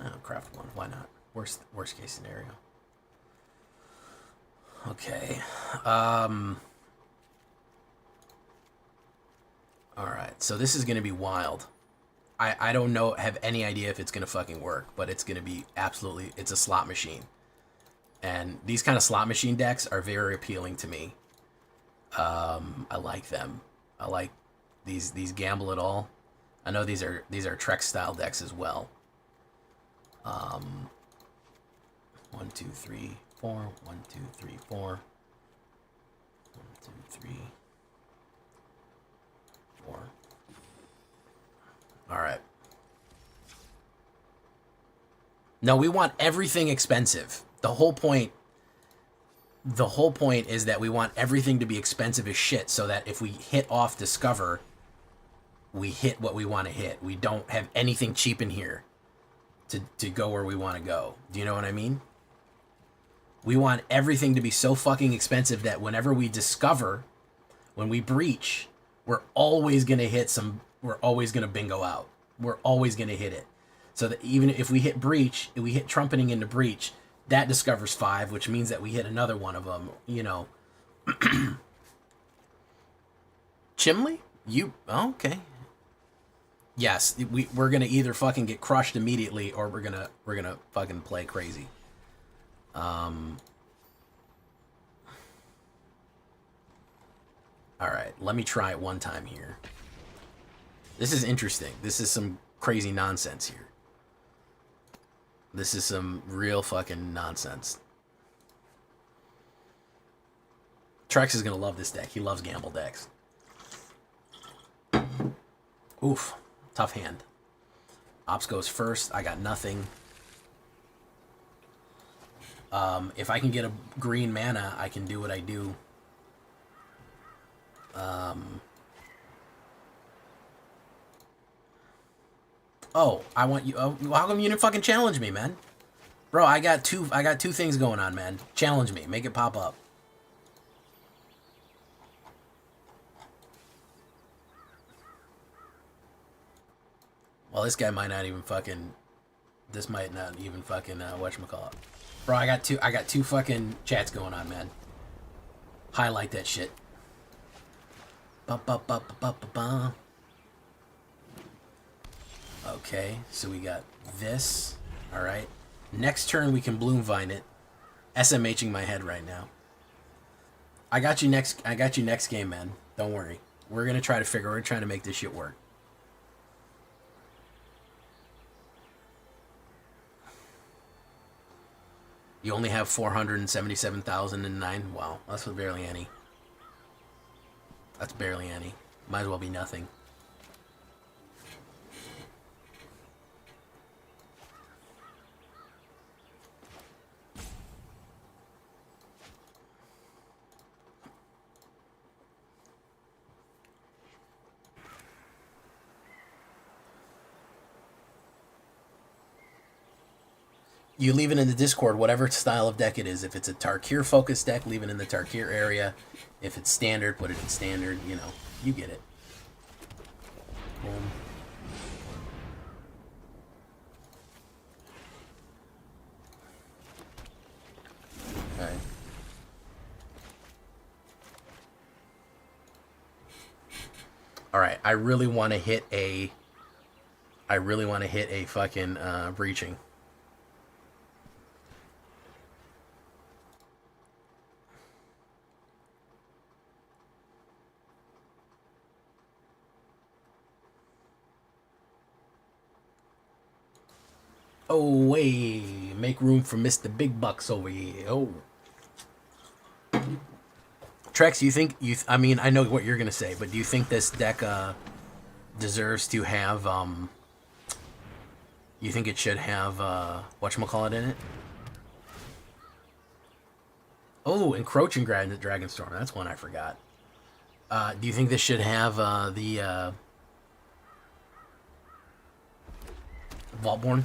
I'll craft one. Why not? Worst case scenario. Okay. Alright, so this is going to be wild. I don't know, have any idea if it's going to fucking work, but it's going to be absolutely, it's a slot machine. And these kind of slot machine decks are very appealing to me. I like them. I like these gamble it all. I know these are Trek style decks as well. 1, 2, 3, 4. 1, 2, 3, 4. 1, 2, 3, 4. All right. No, we want everything expensive. The whole point is that we want everything to be expensive as shit so that if we hit off Discover, we hit what we want to hit. We don't have anything cheap in here to go where we want to go. Do you know what I mean? We want everything to be so fucking expensive that whenever we Discover, when we breach, we're always going to hit some, we're always going to bingo out. We're always going to hit it. So that even if we hit breach, if we hit trumpeting into breach, that discovers 5, which means that we hit another one of them, you know. Chimley? Okay. Yes, we're going to either fucking get crushed immediately or we're going to fucking play crazy. All right, let me try it one time here. This is interesting. This is some crazy nonsense here. This is some real fucking nonsense. Trex is going to love this deck. He loves gamble decks. Oof. Tough hand. Ops goes first. I got nothing. If I can get a green mana, I can do what I do. Oh, I want you. Oh, how come you didn't fucking challenge me, man? Bro, I got two things going on, man. Challenge me. Make it pop up. Well, this guy might not even fucking. This might not even fucking whatchamacallit. Bro, I got two fucking chats going on, man. Highlight that shit. Ba ba ba ba ba ba ba. Okay, so we got this. All right. Next turn we can Bloomvine it. SMHing my head right now. I got you next game, man. Don't worry. We're gonna try to make this shit work. You only have 477,009. Wow, that's barely any. That's barely any. Might as well be nothing. You leave it in the Discord, whatever style of deck it is. If it's a Tarkir focused deck, leave it in the Tarkir area. If it's standard, put it in standard. You know, you get it. Boom. Okay. All right, I really want to hit a fucking breaching. Oh, way. Make room for Mr. Big Bucks over here. Oh. Trex, you think... I mean, I know what you're going to say, but do you think this deck deserves to have... you think it should have... whatchamacallit in it? Oh, Encroaching Dragonstorm. That's one I forgot. Do you think this should have the... Vaultborn?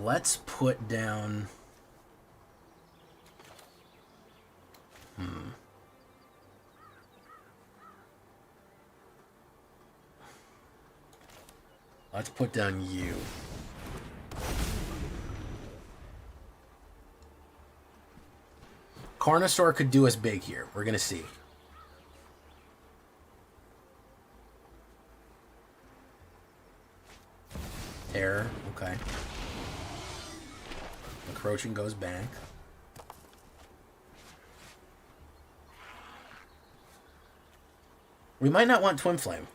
Let's put down... Let's put down you. Carnosaur could do us big here. We're gonna see. Terror, okay. Encroaching goes back. We might not want Twin Flame.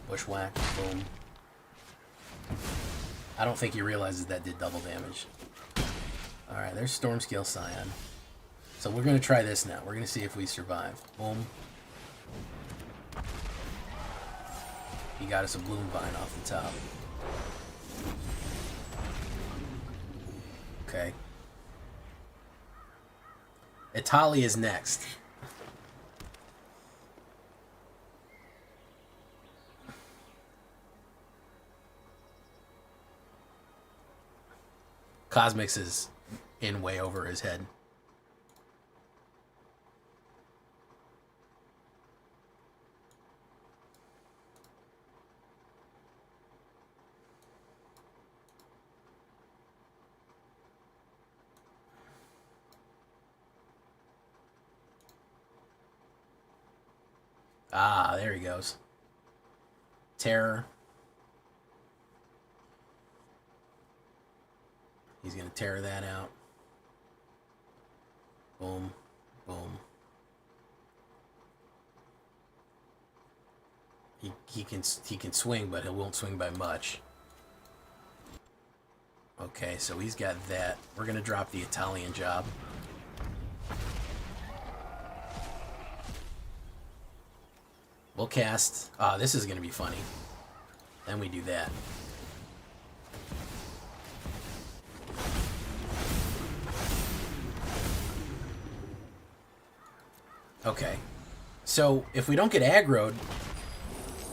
Bushwhack, boom. I don't think he realizes that did double damage. Alright, there's Stormscale Scion. So we're going to try this now. We're going to see if we survive. Boom. He got us a Bloom Vine off the top. Okay. Itali is next. Cosmix is in way over his head. Ah, there he goes. Terror. He's going to tear that out. Boom. Boom. He can swing, but he won't swing by much. Okay, so he's got that. We're going to drop the Italian job. We'll cast... this is going to be funny. Then we do that. Okay. So, if we don't get aggroed,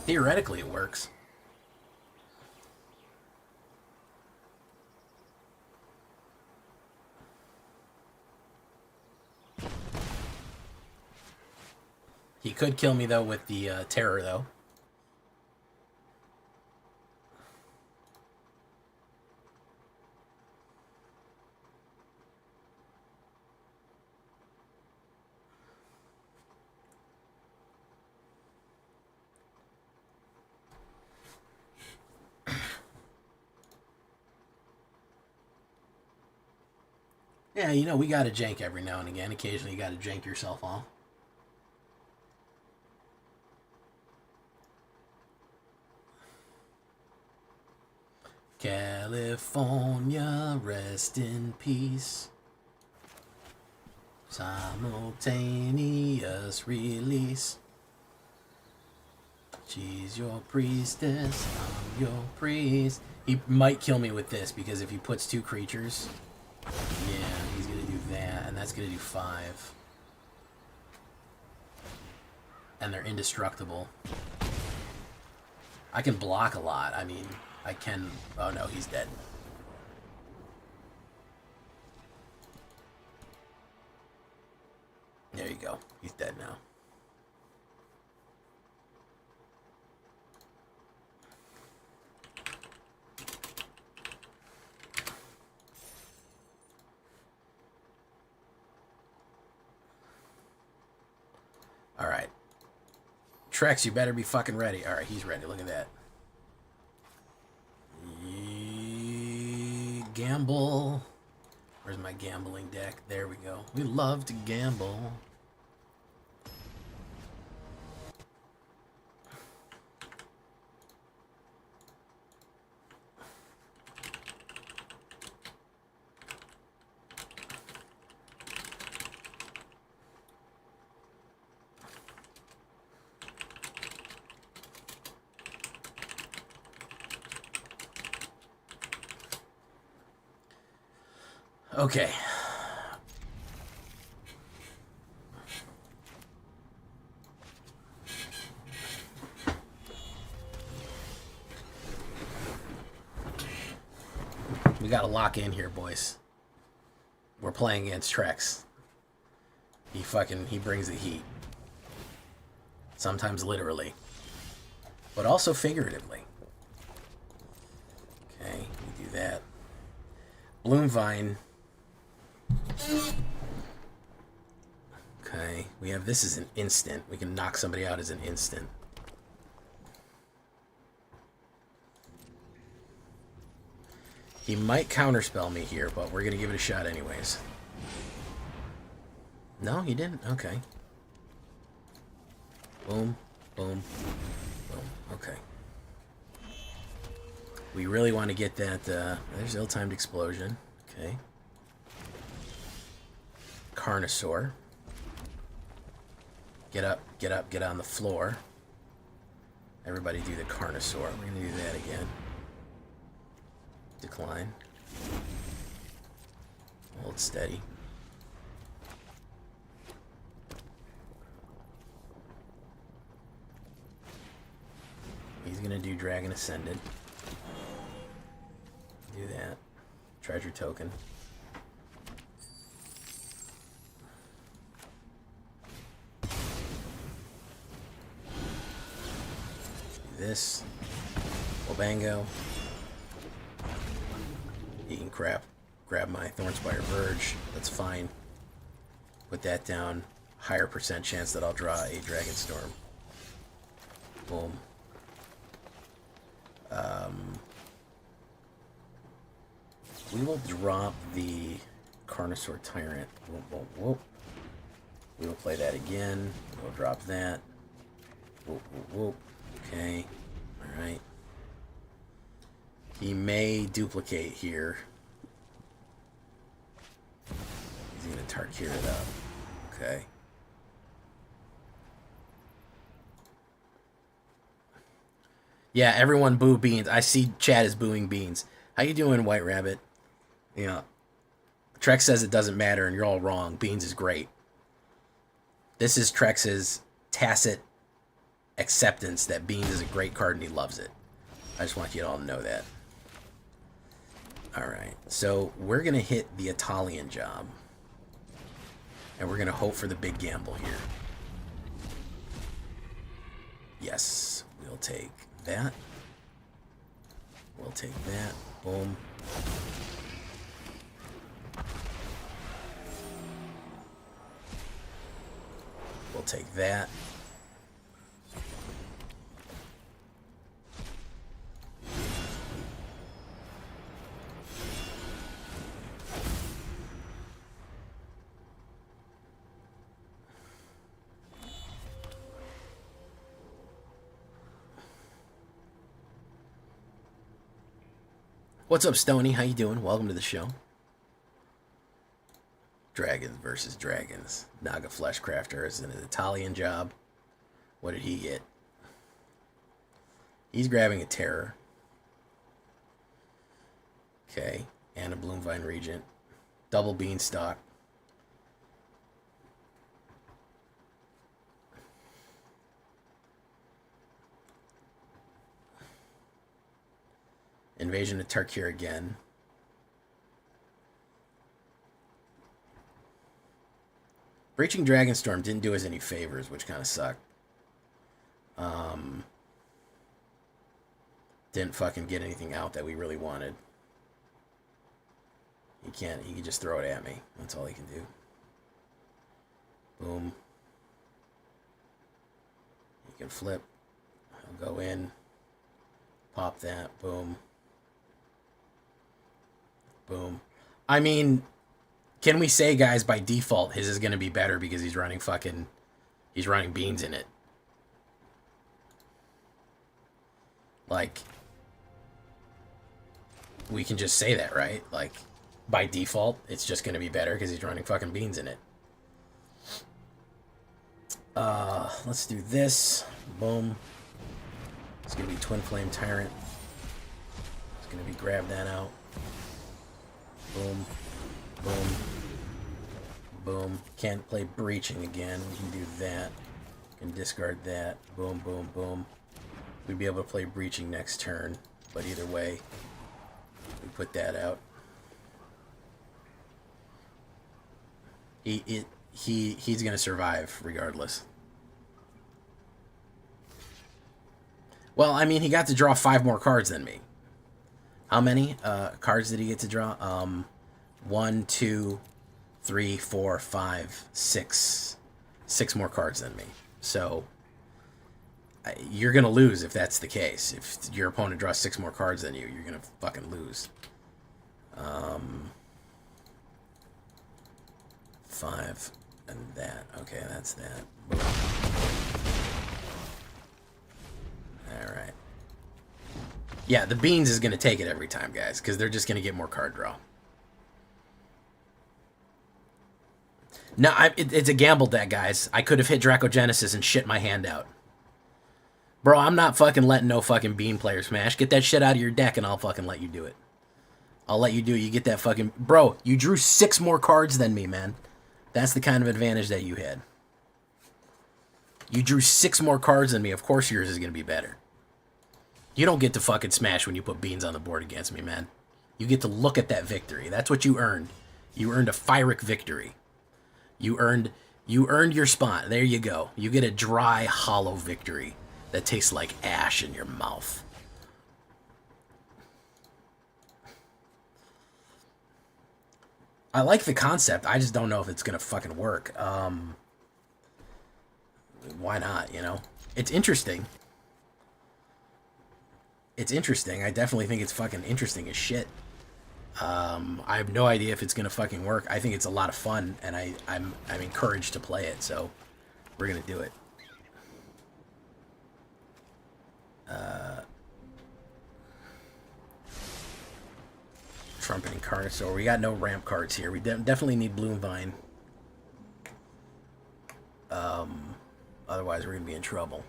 theoretically it works. He could kill me, though, with the terror, though. Yeah, you know, we gotta jank every now and again. Occasionally you gotta jank yourself off. California, rest in peace. Simultaneous release. She's your priestess, I'm your priest. He might kill me with this, because if he puts two creatures... Yeah, he's going to do that, and that's going to do 5. and they're indestructible. I can block a lot. I mean, I can... Oh no, he's dead. There you go. He's dead now. Alright. Trex, you better be fucking ready. Alright, he's ready. Look at that. Gamble. Where's my gambling deck? There we go. We love to gamble. Okay. We gotta lock in here, boys. We're playing against Trex. He brings the heat. Sometimes literally. But also figuratively. Okay, we do that. Bloomvine. Okay, we have this as an instant. We can knock somebody out as an instant. He might counterspell me here, but we're gonna give it a shot anyways. No, he didn't? Okay. Boom, boom, boom. Okay. We really want to get that, there's ill-timed explosion. Okay. Carnosaur. Get up, get up, get on the floor. Everybody do the Carnosaur. We're going to do that again. Decline. Hold steady. He's going to do Dragon Ascended. Do that. Treasure token. This Obango. He can grab my Thornspire Verge. That's fine. Put that down. Higher percent chance that I'll draw a Dragonstorm. Boom. We will drop the Carnosaur Tyrant. Whoop, whoop, whoop. We will play that again. We'll drop that. Whoop, whoop, whoop. Okay, alright. He may duplicate here. He's gonna Tarkir it up. Okay. Yeah, everyone boo Beans. I see chat is booing Beans. How you doing, White Rabbit? Yeah. Trex says it doesn't matter and you're all wrong. Beans is great. This is Trex's tacit acceptance that Beans is a great card and he loves it. I just want you all to know that. Alright, so we're going to hit the Italian job. And we're going to hope for the big gamble here. Yes, we'll take that. We'll take that. Boom. We'll take that. What's up, Stony? How you doing? Welcome to the show. Dragons versus Dragons. Naga Fleshcrafter is an Italian job. What did he get? He's grabbing a Terror. Okay. And a Bloomvine Regent. Double Beanstalk. Invasion of Tarkir again. Breaching Dragonstorm didn't do us any favors, which kind of sucked. Didn't fucking get anything out that we really wanted. He can't. He can just throw it at me. That's all he can do. Boom. He can flip. I'll go in. Pop that. Boom. Boom. I mean, can we say, guys, by default, his is going to be better because he's running beans in it? Like, we can just say that, right? Like, by default, it's just going to be better because he's running fucking beans in it. Let's do this. Boom. It's going to be Twin Flame Tyrant. It's going to be grab that out. Boom. Boom. Boom. Can't play Breaching again. We can do that. Can discard that. Boom, boom, boom. We'd be able to play Breaching next turn, but either way, we put that out. He's gonna survive regardless. Well, I mean, he got to draw 5 more cards than me. How many cards did he get to draw? 1, 2, 3, 4, 5, 6. 6 more cards than me. So you're gonna lose if that's the case. If your opponent draws 6 more cards than you, you're gonna fucking lose. 5 and that. Okay, that's that. All right. Yeah, the beans is gonna take it every time, guys, because they're just gonna get more card draw. No, it's a gamble deck, guys. I could have hit Dracogenesis and shit my hand out. Bro, I'm not fucking letting no fucking bean player smash. Get that shit out of your deck and I'll fucking let you do it. I'll let you do it. You get that fucking... Bro, you drew 6 more cards than me, man. That's the kind of advantage that you had. You drew 6 more cards than me. Of course yours is going to be better. You don't get to fucking smash when you put beans on the board against me, man. You get to look at that victory. That's what you earned. You earned a Pyrrhic victory. You earned your spot. There you go. You get a dry, hollow victory that tastes like ash in your mouth. I like the concept. I just don't know if it's gonna fucking work. Why not, you know? It's interesting. It's interesting. I definitely think it's fucking interesting as shit. I have no idea if it's gonna fucking work. I think it's a lot of fun, and I'm encouraged to play it, so we're gonna do it. Trumpeting Carnosaur. We got no ramp cards here. We definitely need Bloomvine. Otherwise, we're gonna be in trouble.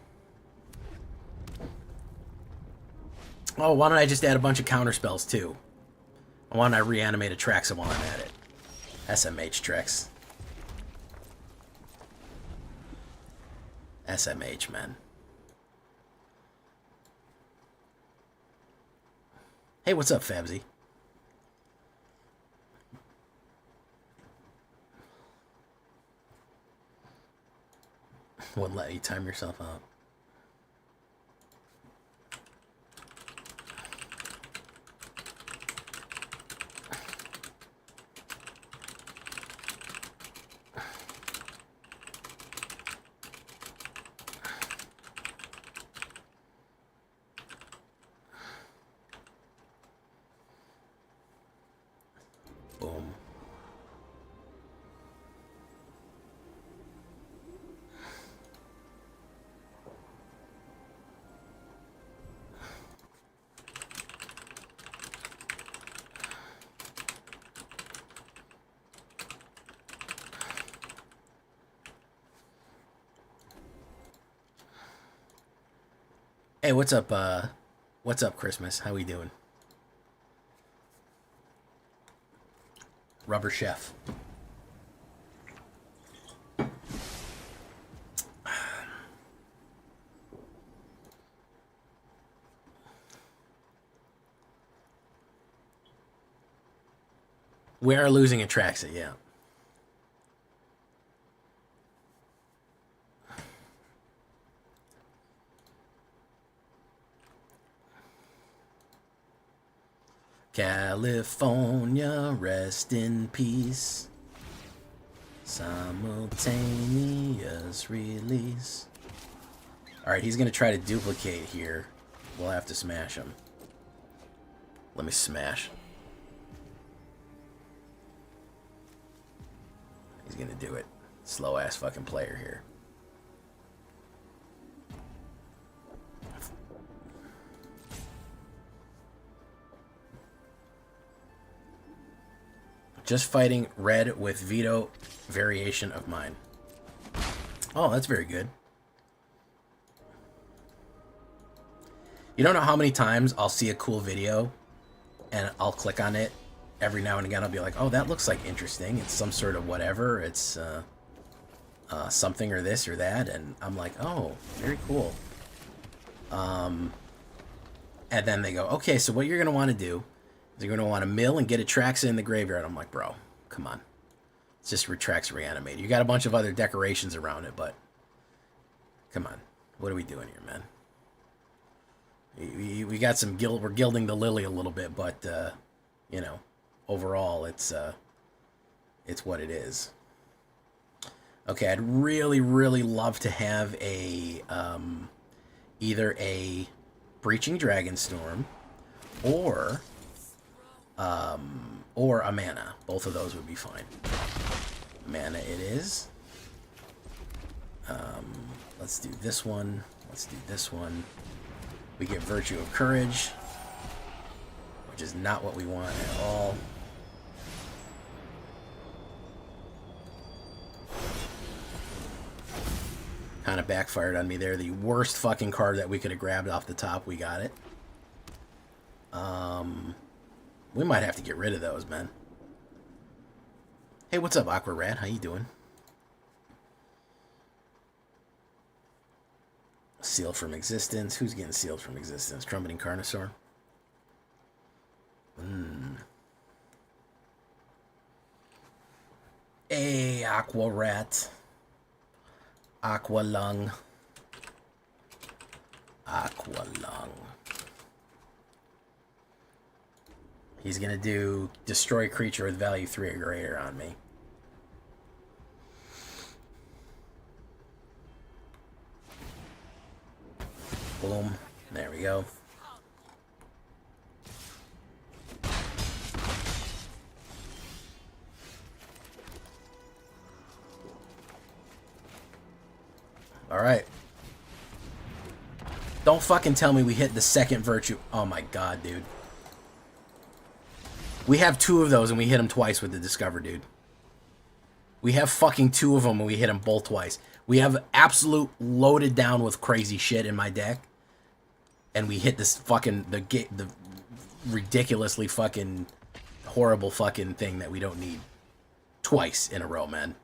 Oh, why don't I just add a bunch of counter spells too? Why don't I reanimate a Traxa while I'm at it? SMH Trex. SMH, man. Hey, what's up, Fabsy? Wouldn't let you time yourself out. Boom. Hey, what's up, Christmas? How we doing? Rubber Chef. We are losing Atraxa, yeah. California, rest in peace. Simultaneous release. Alright, he's going to try to duplicate here. We'll have to smash him. Let me smash. He's going to do it. Slow ass fucking player here. Just fighting red with veto variation of mine. Oh, that's very good. You don't know how many times I'll see a cool video and I'll click on it. Every now and again I'll be like, oh, that looks like interesting. It's some sort of whatever. It's something or this or that. And I'm like, oh, very cool. And then they go, okay, so what you're going to want to do, you're going to want to mill and get Atraxa in the graveyard. I'm like, bro, come on. It's just Atraxa reanimated. You got a bunch of other decorations around it, but come on. What are we doing here, man? We got some we're gilding the lily a little bit, but, you know, overall, it's what it is. Okay, I'd really, really love to have a, either a Breaching Dragonstorm or a mana. Both of those would be fine. Mana it is. Let's do this one. Let's do this one. We get Virtue of Courage, which is not what we want at all. Kind of backfired on me there. The worst fucking card that we could have grabbed off the top. We got it. We might have to get rid of those, man. Hey, what's up, Aqua Rat? How you doing? Sealed from existence. Who's getting sealed from existence? Trumpeting Carnosaur. Hey, Aqua Rat. Aqua Lung. Aqua Lung. He's going to do destroy creature with value 3 or greater on me. Boom. There we go. Alright. Don't fucking tell me we hit the second virtue. Oh my god, dude. We have 2 of those and we hit them twice with the Discover, dude. We have fucking 2 of them and we hit them both twice. We have absolute loaded down with crazy shit in my deck. And we hit this fucking, the ridiculously fucking horrible fucking thing that we don't need. Twice in a row, man.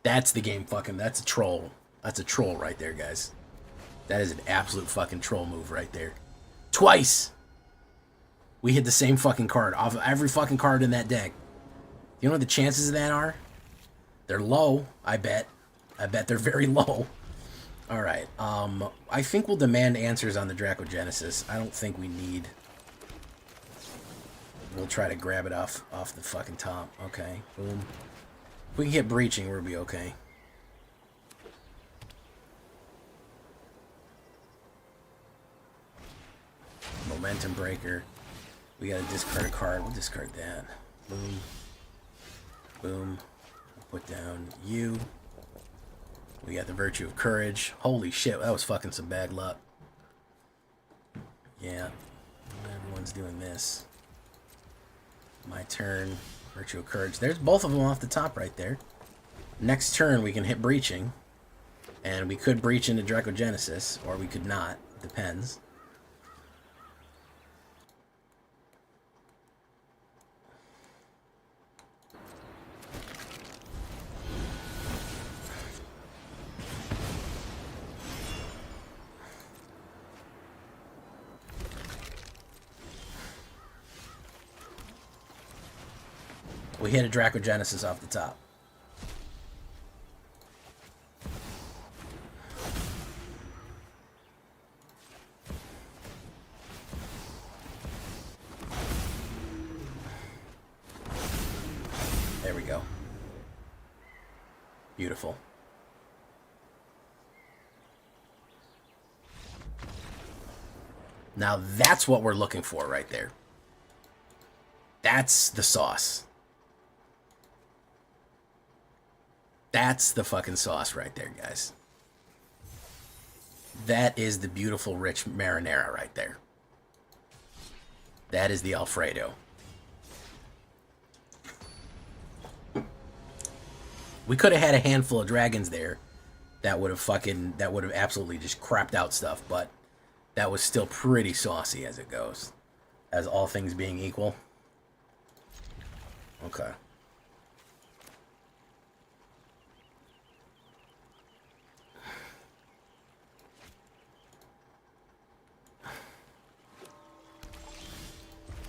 That's the game fucking, that's a troll. That's a troll right there, guys. That is an absolute fucking troll move right there. Twice! We hit the same fucking card off of every fucking card in that deck. You know what the chances of that are? They're low, I bet. I bet they're very low. Alright, I think we'll demand answers on the Dracogenesis. I don't think we need... We'll try to grab it off the fucking top. Okay, boom. If we can get Breaching, we'll be okay. Momentum Breaker. We gotta discard a card. We'll discard that. Boom. Boom. Put down you. We got the Virtue of Courage. Holy shit, that was fucking some bad luck. Yeah. Everyone's doing this. My turn. Virtue of Courage. There's both of them off the top right there. Next turn we can hit Breaching. And we could breach into Dracogenesis, or we could not. Depends. We hit a Dracogenesis off the top. There we go. Beautiful. Now that's what we're looking for right there. That's the sauce. That's the fucking sauce right there, guys. That is the beautiful, rich marinara right there. That is the Alfredo. We could have had a handful of dragons there that would have absolutely just crapped out stuff, but that was still pretty saucy as it goes. As all things being equal. Okay.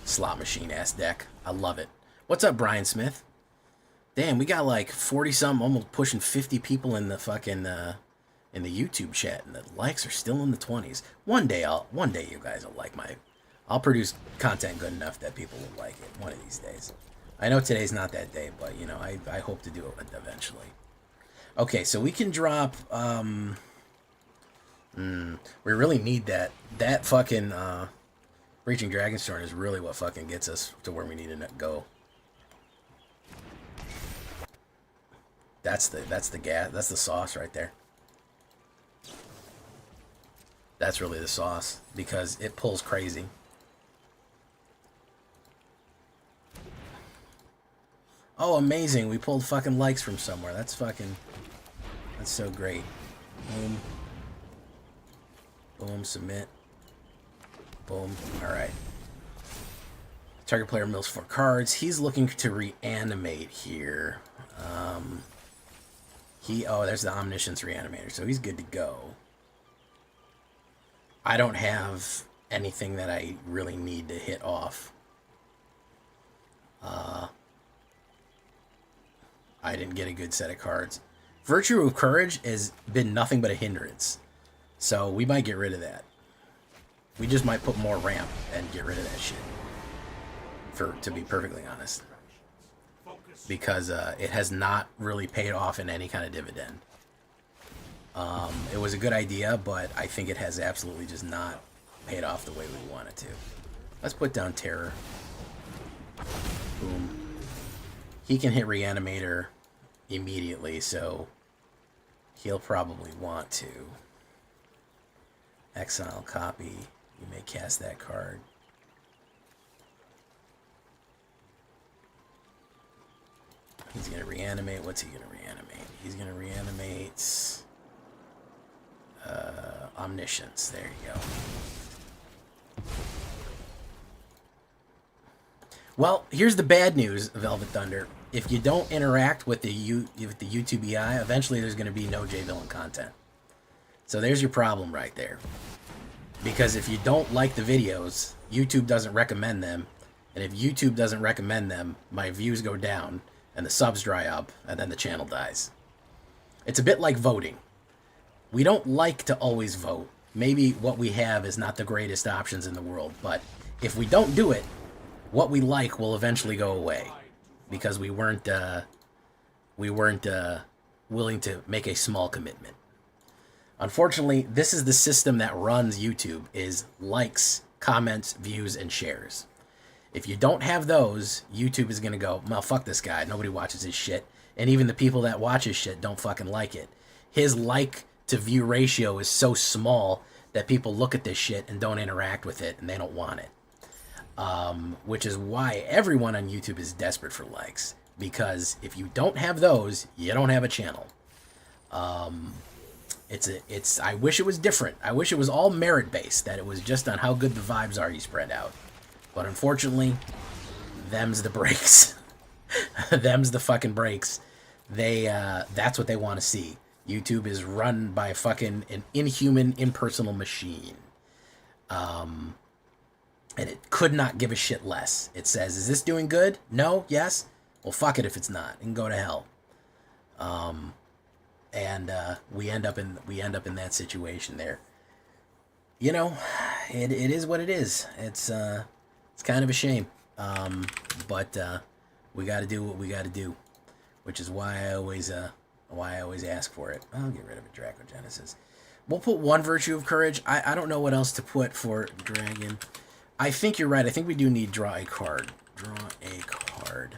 Slot machine ass deck. I love it. What's up, Brian Smith? Damn, we got like 40-something, almost pushing 50 people in the fucking in the YouTube chat, and the likes are still in the 20s. One day you guys will like I'll produce content good enough that people will like it one of these days. I know today's not that day, but you know, I hope to do it eventually. Okay, so we can drop we really need that fucking Reaching Dragonstorm is really what fucking gets us to where we need to go. That's the sauce right there. That's really the sauce because it pulls crazy. Oh, amazing. We pulled fucking likes from somewhere. That's so great. Boom. Boom, submit. Boom. Alright. Target player mills 4 cards. He's looking to reanimate here. There's the Omniscience Reanimator, so he's good to go. I don't have anything that I really need to hit off. I didn't get a good set of cards. Virtue of Courage has been nothing but a hindrance, so we might get rid of that. We just might put more ramp and get rid of that shit, to be perfectly honest. Because it has not really paid off in any kind of dividend. It was a good idea, but I think it has absolutely just not paid off the way we want it to. Let's put down Terror. Boom. He can hit Reanimator immediately, so he'll probably want to. Exile copy. You may cast that card. He's going to reanimate. What's he going to reanimate? He's going to reanimate Omniscience. There you go. Well, here's the bad news, Velvet Thunder. If you don't interact with the YouTube EI, eventually there's going to be no J-Villain content. So there's your problem right there. Because if you don't like the videos, YouTube doesn't recommend them. And if YouTube doesn't recommend them, my views go down. And the subs dry up, and then the channel dies. It's a bit like voting. We don't like to always vote. Maybe what we have is not the greatest options in the world, but if we don't do it, what we like will eventually go away because we weren't willing to make a small commitment. Unfortunately, this is the system that runs YouTube: is likes, comments, views, and shares. If you don't have those, YouTube is going to go, well, fuck this guy. Nobody watches his shit. And even the people that watch his shit don't fucking like it. His like to view ratio is so small that people look at this shit and don't interact with it and they don't want it. Which is why everyone on YouTube is desperate for likes. Because if you don't have those, you don't have a channel. I wish it was different. I wish it was all merit-based, that it was just on how good the vibes are you spread out. But unfortunately, them's the breaks. Them's the fucking breaks. That's what they want to see. YouTube is run by fucking an inhuman, impersonal machine. And it could not give a shit less. It says, is this doing good? No? Yes? Well, Well, fuck it if it's not. It can go to hell. And we end up in that situation there. You know, it is what it is. It's kind of a shame. But we got to do what we got to do, which is why I always ask for it. I'll get rid of a Dragogenesis. We'll put one Virtue of Courage. I don't know what else to put for Dragon. I think you're right. I think we do need draw a card. Draw a card.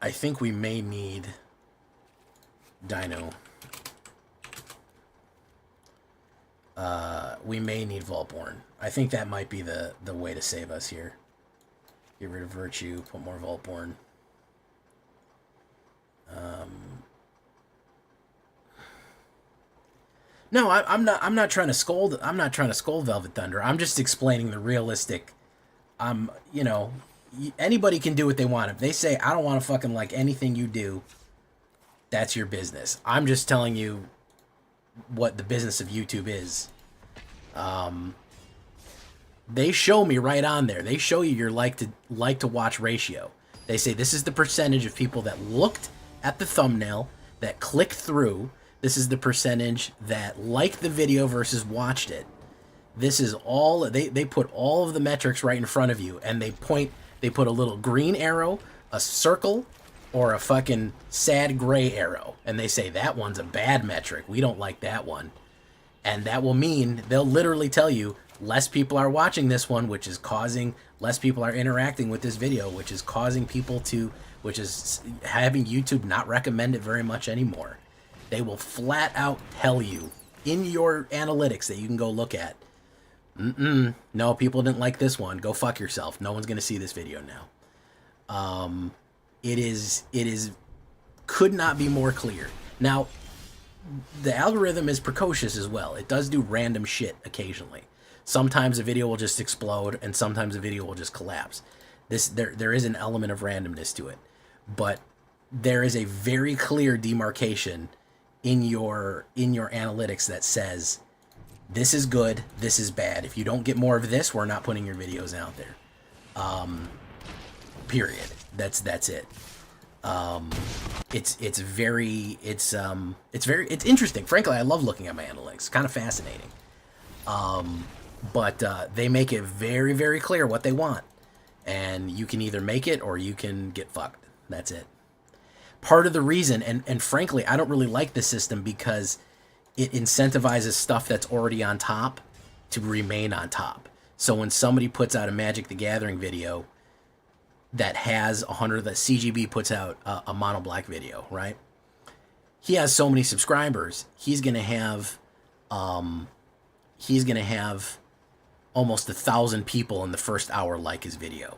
I think we may need Dino. We may need Voltborn. I think that might be the way to save us here. Get rid of Virtue, put more Voltborn. No, I'm not trying to scold. I'm not trying to scold Velvet Thunder. I'm just explaining the realistic. You know, anybody can do what they want. If they say I don't want to fucking like anything you do, that's your business. I'm just telling you what the business of YouTube is. They show me right on there. They show you your like to watch ratio. They say this is the percentage of people that looked at the thumbnail, that clicked through. This is the percentage that liked the video versus watched it. This is all, they put all of the metrics right in front of you, and they put a little green arrow, a circle, or a fucking sad gray arrow. And they say that one's a bad metric. We don't like that one. And that will mean they'll literally tell you less people are watching this one, which is causing less people are interacting with this video, which is causing people to, which is having YouTube not recommend it very much anymore. They will flat out tell you in your analytics that you can go look at, no, people didn't like this one. Go fuck yourself. No one's going to see this video now. It is could not be more clear. Now, the algorithm is precocious as well. It does do random shit occasionally. Sometimes a video will just explode, and sometimes a video will just collapse. There is an element of randomness to it, but there is a very clear demarcation in your analytics that says this is good, this is bad. If you don't get more of this, we're not putting your videos out there. Period. That's it. It's very interesting. Frankly, I love looking at my analytics. It's kind of fascinating. But they make it very, very clear what they want, and you can either make it or you can get fucked. That's it. Part of the reason, and frankly, I don't really like this system because it incentivizes stuff that's already on top to remain on top. So when somebody puts out a Magic the Gathering video that has 100, that CGB puts out a mono black video, right? He has so many subscribers, he's gonna have almost 1,000 people in the first hour like his video.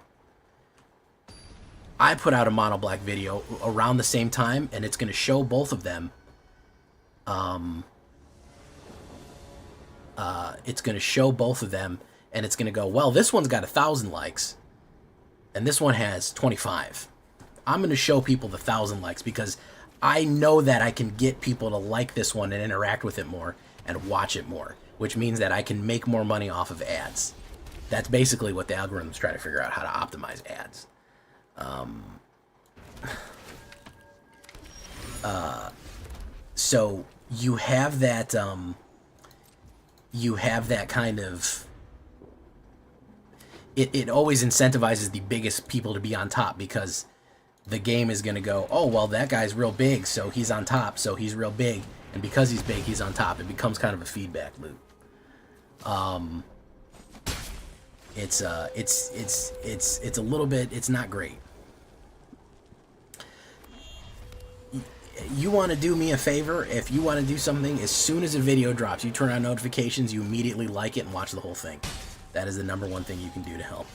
I put out a mono black video around the same time, and it's gonna show both of them. It's gonna show both of them, and it's gonna go, well, this one's got 1,000 likes, and this one has 25. I'm gonna show people the 1,000 likes because I know that I can get people to like this one and interact with it more and watch it more, which means that I can make more money off of ads. That's basically what the algorithms try to figure out, how to optimize ads. So you have that kind of, it always incentivizes the biggest people to be on top because the game is going to go, oh, well, that guy's real big, so he's on top, so he's real big, and because he's big, he's on top. It becomes kind of a feedback loop. It's a little bit, it's not great. You want to do me a favor, if you want to do something, as soon as a video drops, you turn on notifications, you immediately like it and watch the whole thing. That is the #1 thing you can do to help.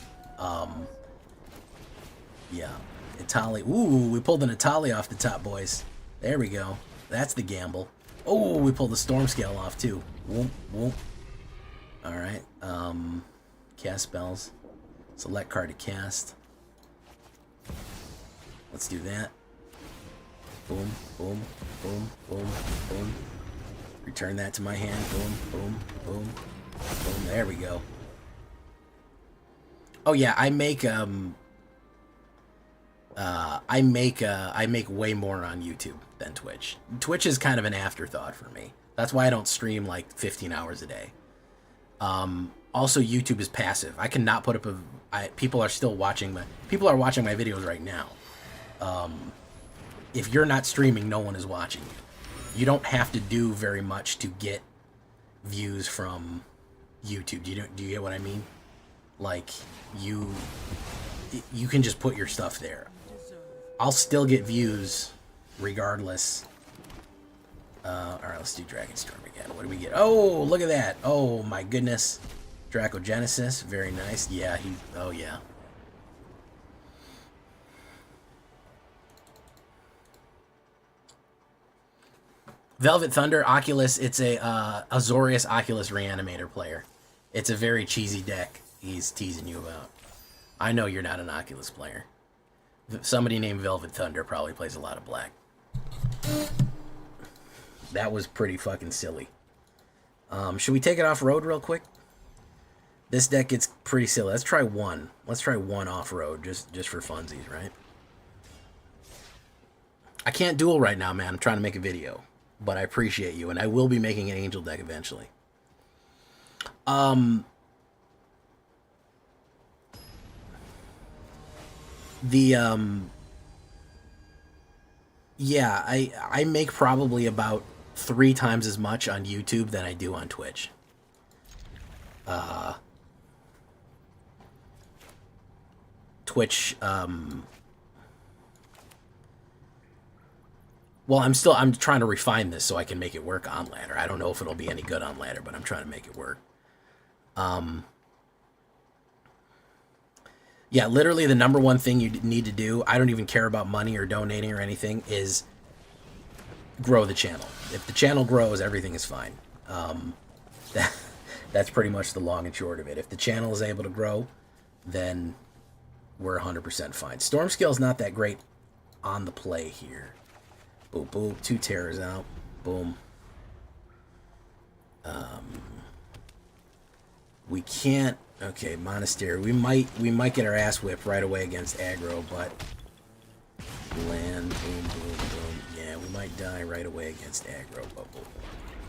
Yeah. Itali. Ooh, we pulled an Itali off the top, boys. There we go. That's the gamble. Oh, we pulled the Storm Scale off, too. Whoop, whoop. Alright. Cast spells. Select card to cast. Let's do that. Boom, boom, boom, boom, boom. Return that to my hand. Boom, boom, boom, boom. There we go. Oh yeah, I make I make way more on YouTube than Twitch. Twitch is kind of an afterthought for me. That's why I don't stream like 15 hours a day. Also, YouTube is passive. I cannot put up people are still watching my videos right now. If you're not streaming, no one is watching you. You don't have to do very much to get views from YouTube. Do you get what I mean? Like, you can just put your stuff there. I'll still get views regardless. Alright, let's do Dragonstorm again. What do we get? Oh, look at that. Oh my goodness. Dracogenesis, very nice. Yeah, oh yeah. Velvet Thunder, Oculus, it's a Azorius Oculus Reanimator player. It's a very cheesy deck he's teasing you about. I know you're not an Oculus player. Somebody named Velvet Thunder probably plays a lot of black. That was pretty fucking silly. Should we take it off-road real quick? This deck gets pretty silly. Let's try one. Let's try one off-road, just for funsies, right? I can't duel right now, man. I'm trying to make a video. But I appreciate you, and I will be making an Angel deck eventually. Yeah, I make probably about 3 times as much on YouTube than I do on Twitch. Twitch, well, I'm trying to refine this so I can make it work on ladder. I don't know if it'll be any good on ladder, but I'm trying to make it work. Yeah, literally the number one thing you need to do, I don't even care about money or donating or anything, is grow the channel. If the channel grows, everything is fine. That's pretty much the long and short of it. If the channel is able to grow, then we're 100% fine. Storm Scale's not that great on the play here. Boom, boom, 2 terrors out. Boom. We can't. Okay, Monastery. We might get our ass whipped right away against aggro, but land. Boom, boom, boom. Yeah, we might die right away against aggro, but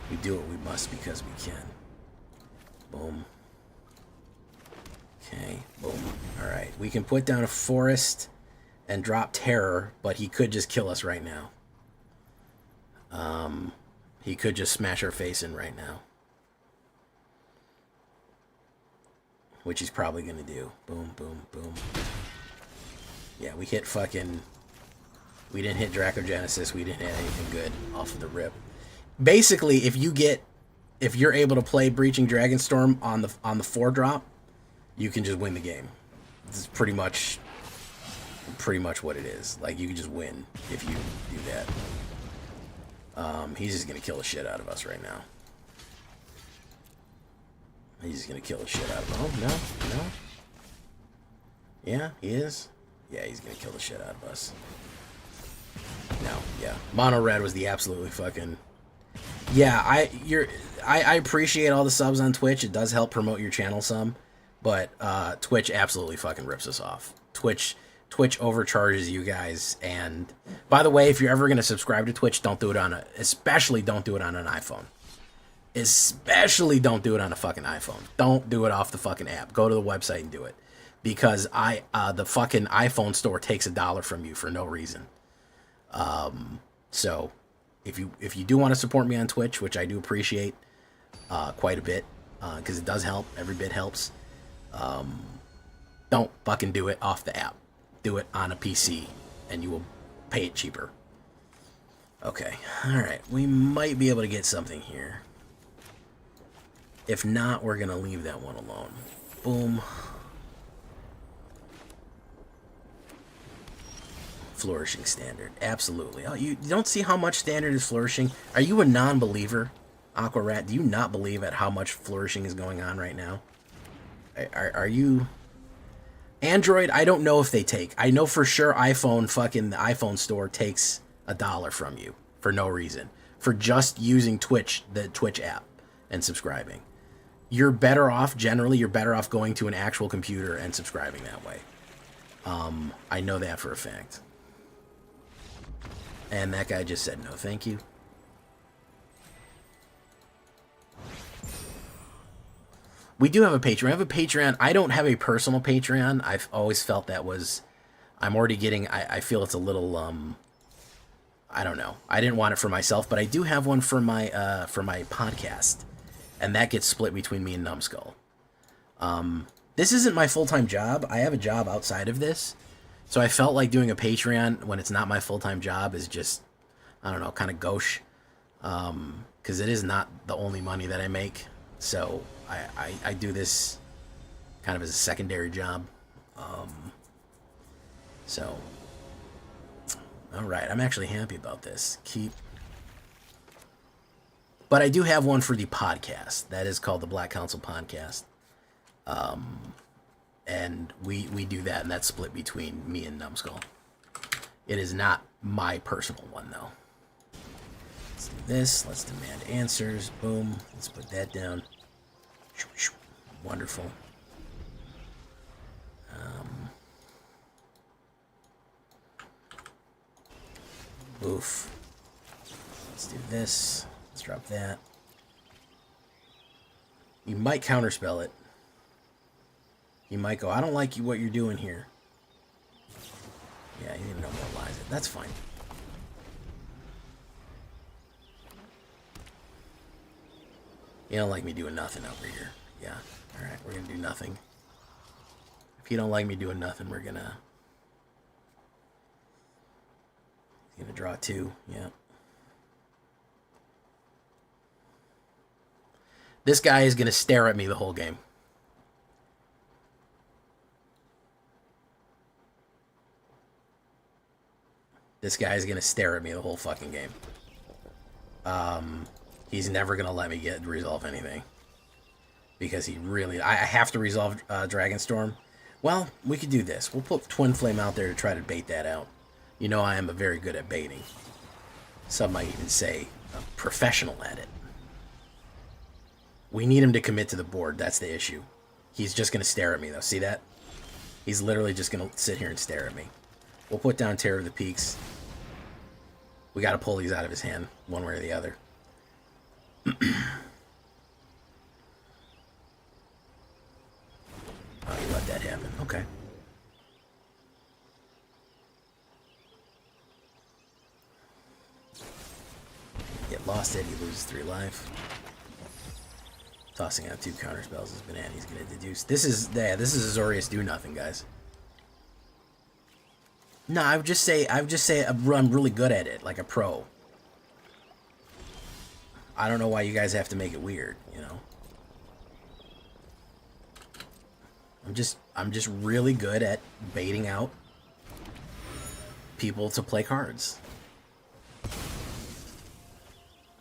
we do what we must because we can. Boom. Okay. Boom. All right. We can put down a forest and drop terror, but he could just kill us right now. He could just smash our face in right now. Which he's probably going to do. Boom, boom, boom. Yeah, we hit fucking... We didn't hit Dracogenesis. We didn't hit anything good off of the rip. Basically, if you're able to play Breaching Dragonstorm on the 4-drop, you can just win the game. This is pretty much what it is. Like, you can just win if you do that. He's just going to kill the shit out of us right now. He's just going to kill the shit out of us. Oh, no. Yeah, he is. Yeah, he's going to kill the shit out of us. No, yeah. Mono Red was the absolutely fucking... Yeah, I appreciate all the subs on Twitch. It does help promote your channel some. But Twitch absolutely fucking rips us off. Twitch overcharges you guys. And by the way, if you're ever going to subscribe to Twitch, especially don't do it on an iPhone. Especially don't do it on a fucking iPhone. Don't do it off the fucking app. Go to the website and do it. Because the fucking iPhone store takes $1 from you for no reason. So if you do want to support me on Twitch, which I do appreciate quite a bit, because it does help. Every bit helps. Don't fucking do it off the app. Do it on a PC, and you will pay it cheaper. Okay, alright. We might be able to get something here. If not, we're going to leave that one alone. Boom. Flourishing Standard. Absolutely. Oh, you don't see how much Standard is flourishing? Are you a non-believer, Aqua Rat? Do you not believe at how much flourishing is going on right now? Are you... Android, I don't know if they take. I know for sure the iPhone store takes $1 from you for no reason. For just using the Twitch app and subscribing. You're better off going to an actual computer and subscribing that way. I know that for a fact. And that guy just said no, thank you. We do have a Patreon. We have a Patreon. I don't have a personal Patreon. I've always felt that was... I'm already getting... I feel it's a little... I don't know. I didn't want it for myself, but I do have one for my podcast. And that gets split between me and Numbskull. This isn't my full-time job. I have a job outside of this. So I felt like doing a Patreon when it's not my full-time job is just... I don't know, kind of gauche. Because it is not the only money that I make. So... I do this kind of as a secondary job. So, alright, I'm actually happy about this. But I do have one for the podcast. That is called the Black Council Podcast. And we do that, and that's split between me and Numbskull. It is not my personal one, though. Let's do this. Let's demand answers. Boom. Let's put that down. Wonderful. Oof. Let's do this. Let's drop that. You might counterspell it. You might go, I don't like what you're doing here. Yeah, you didn't normalize it. That's fine. You don't like me doing nothing over here. Yeah. Alright, we're gonna do nothing. If you don't like me doing nothing, we're gonna... draw 2. Yeah. This guy is gonna stare at me the whole game. This guy is gonna stare at me the whole fucking game. He's never going to let me resolve anything. Because he really... I have to resolve Dragonstorm. Well, we could do this. We'll put Twin Flame out there to try to bait that out. You know I am very good at baiting. Some might even say a professional at it. We need him to commit to the board. That's the issue. He's just going to stare at me, though. See that? He's literally just going to sit here and stare at me. We'll put down Terror of the Peaks. We got to pull these out of his hand, one way or the other. Oh, you let that happen. Okay. Get lost it, he loses 3 life. Tossing out 2 counterspells is banana. He's gonna deduce. This is Azorius do nothing, guys. No, I would just say I'm really good at it, like a pro. I don't know why you guys have to make it weird, you know. I'm just really good at baiting out people to play cards.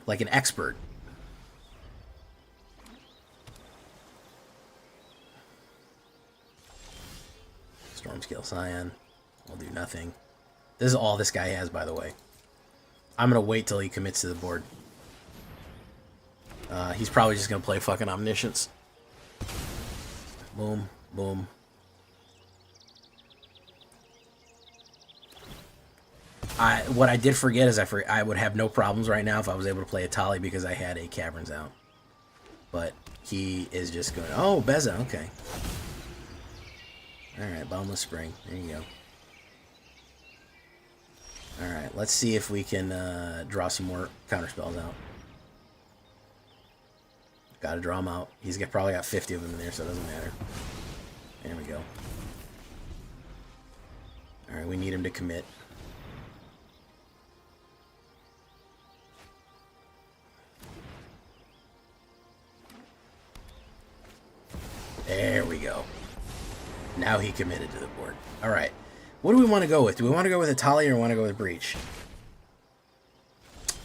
Like an expert. Stormscale Scion. We'll do nothing. This is all this guy has, by the way. I'm gonna wait till he commits to the board. He's probably just gonna play fucking Omniscience. Boom, boom. What I did forget is I would have no problems right now if I was able to play a Tali because I had a Caverns out. But he is just going, oh, Beza, okay. Alright, Boundless Spring. There you go. Alright, let's see if we can draw some more counterspells out. Gotta draw them out. He's probably got 50 of them in there, so it doesn't matter. There we go. Alright, we need him to commit. There we go. Now he committed to the board. Alright. What do we want to go with? Do we want to go with a Tali or want to go with Breach?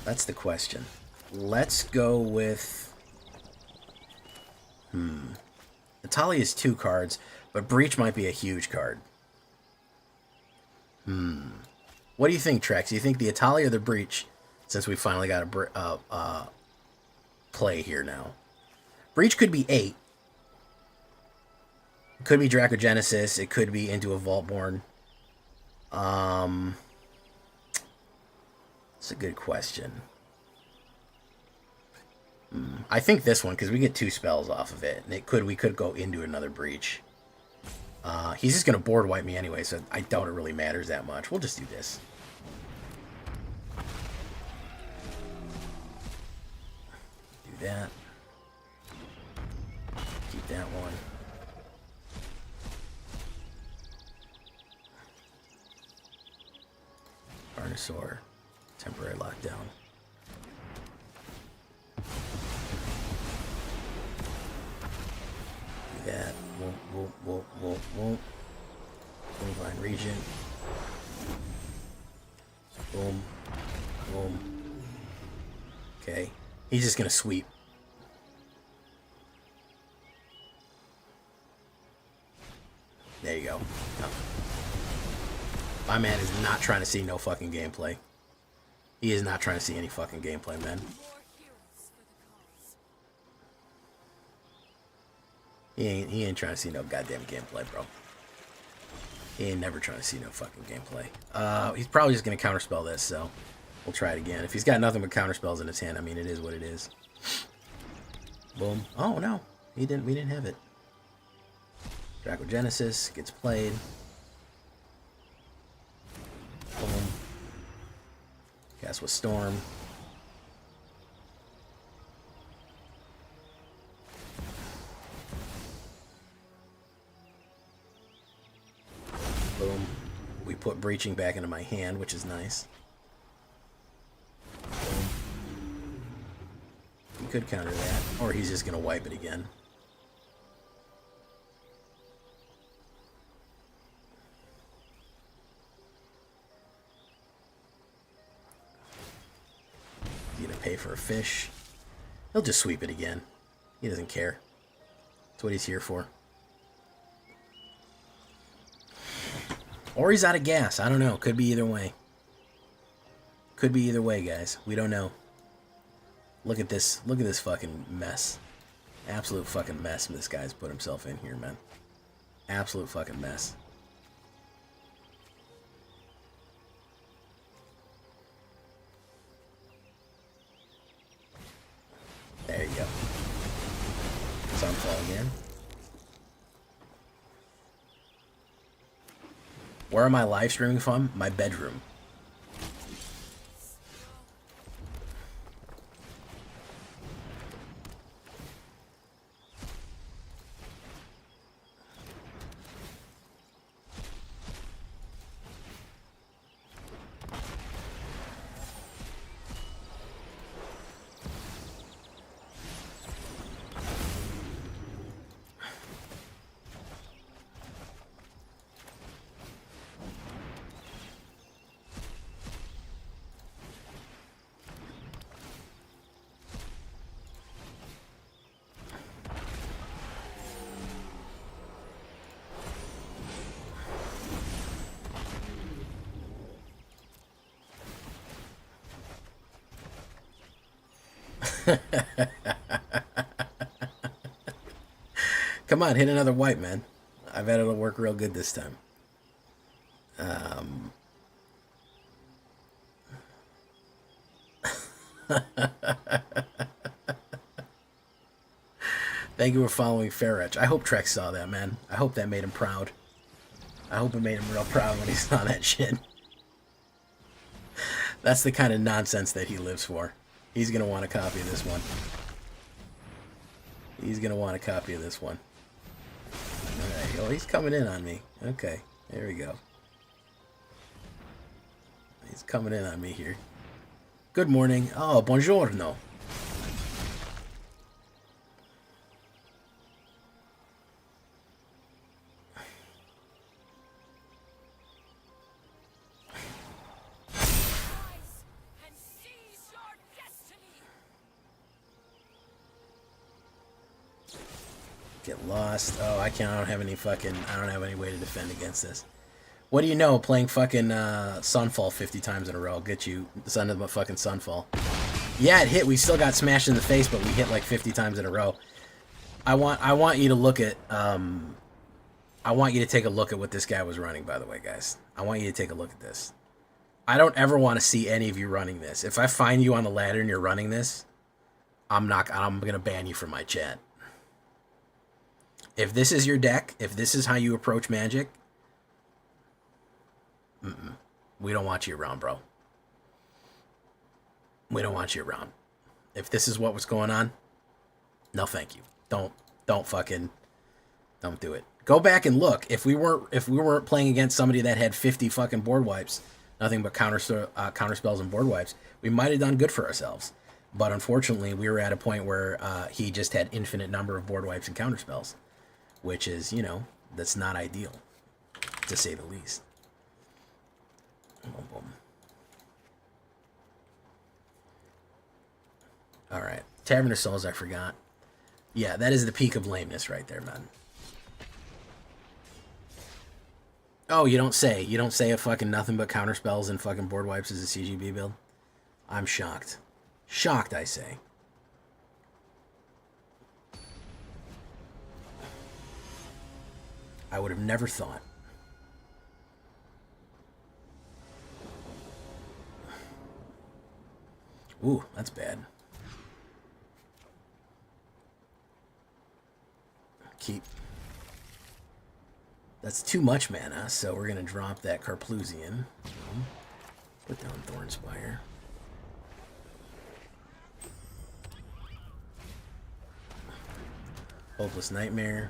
That's the question. Let's go with... The Tali is 2 cards, but Breach might be a huge card. What do you think, Trex? Do you think the Atali or the Breach? Since we finally got a play here now. Breach could be 8. It could be Dracogenesis. It could be into a Vaultborn. It's a good question. I think this one, because we get 2 spells off of it, and we could go into another breach. He's just going to board wipe me anyway, so I doubt it really matters that much. We'll just do this. Do that. Keep that one. Carnosaur. Temporary lockdown. Do that. Won't. Divine Regent. Boom. Boom. Okay. He's just gonna sweep. There you go. No. My man is not trying to see no fucking gameplay. He is not trying to see any fucking gameplay, man. He ain't trying to see no goddamn gameplay, bro. He ain't never trying to see no fucking gameplay. He's probably just gonna counterspell this, so we'll try it again. If he's got nothing but counterspells in his hand, I mean, it is what it is. Boom. Oh no, we didn't have it. Dracogenesis gets played. Boom. Cast with Storm. Boom. We put Breaching back into my hand, which is nice. Boom. He could counter that, or he's just going to wipe it again. He's going to pay for a fish. He'll just sweep it again. He doesn't care. That's what he's here for. Or he's out of gas. I don't know. Could be either way. Could be either way, guys. We don't know. Look at this. Look at this fucking mess. Absolute fucking mess this guy's put himself in here, man. Absolute fucking mess. There you go. Sunfall again. Where am I live streaming from? My bedroom. Come on, hit another wipe, man. I bet it'll work real good this time. Thank you for following Fairwretch. I hope Trex saw that, man. I hope that made him proud. I hope it made him real proud when he saw that shit. That's the kind of nonsense that he lives for. He's going to want a copy of this one. He's going to want a copy of this one. Alright, oh, he's coming in on me. Okay, there we go. He's coming in on me here. Good morning. Oh, buongiorno. Get lost. Oh, I don't have any way to defend against this. What do you know? Playing fucking Sunfall 50 times in a row get you son of a fucking Sunfall. Yeah, it hit. We still got smashed in the face, but we hit like 50 times in a row. I want you to look at I want you to take a look at what this guy was running, by the way, guys. I want you to take a look at this. I don't ever want to see any of you running this. If I find you on the ladder and you're running this, I'm going to ban you from my chat. If this is your deck, if this is how you approach Magic, we don't want you around, bro. We don't want you around. If this is what was going on, no thank you. Don't do it. Go back and look. If we weren't playing against somebody that had 50 fucking board wipes, nothing but counter spells and board wipes, we might have done good for ourselves. But unfortunately, we were at a point where he just had infinite number of board wipes and counter spells, which is, you know, that's not ideal, to say the least. Boom, boom. All right, Tavern of Souls, I forgot. Yeah, that is the peak of lameness right there, man. Oh, you don't say. You don't say a fucking nothing but counter spells and fucking board wipes as a CGB build? I'm shocked. Shocked, I say. I would have never thought. Ooh, that's bad. Keep. That's too much mana, so we're going to drop that Carplusian. Put down Thornspire. Hopeless Nightmare.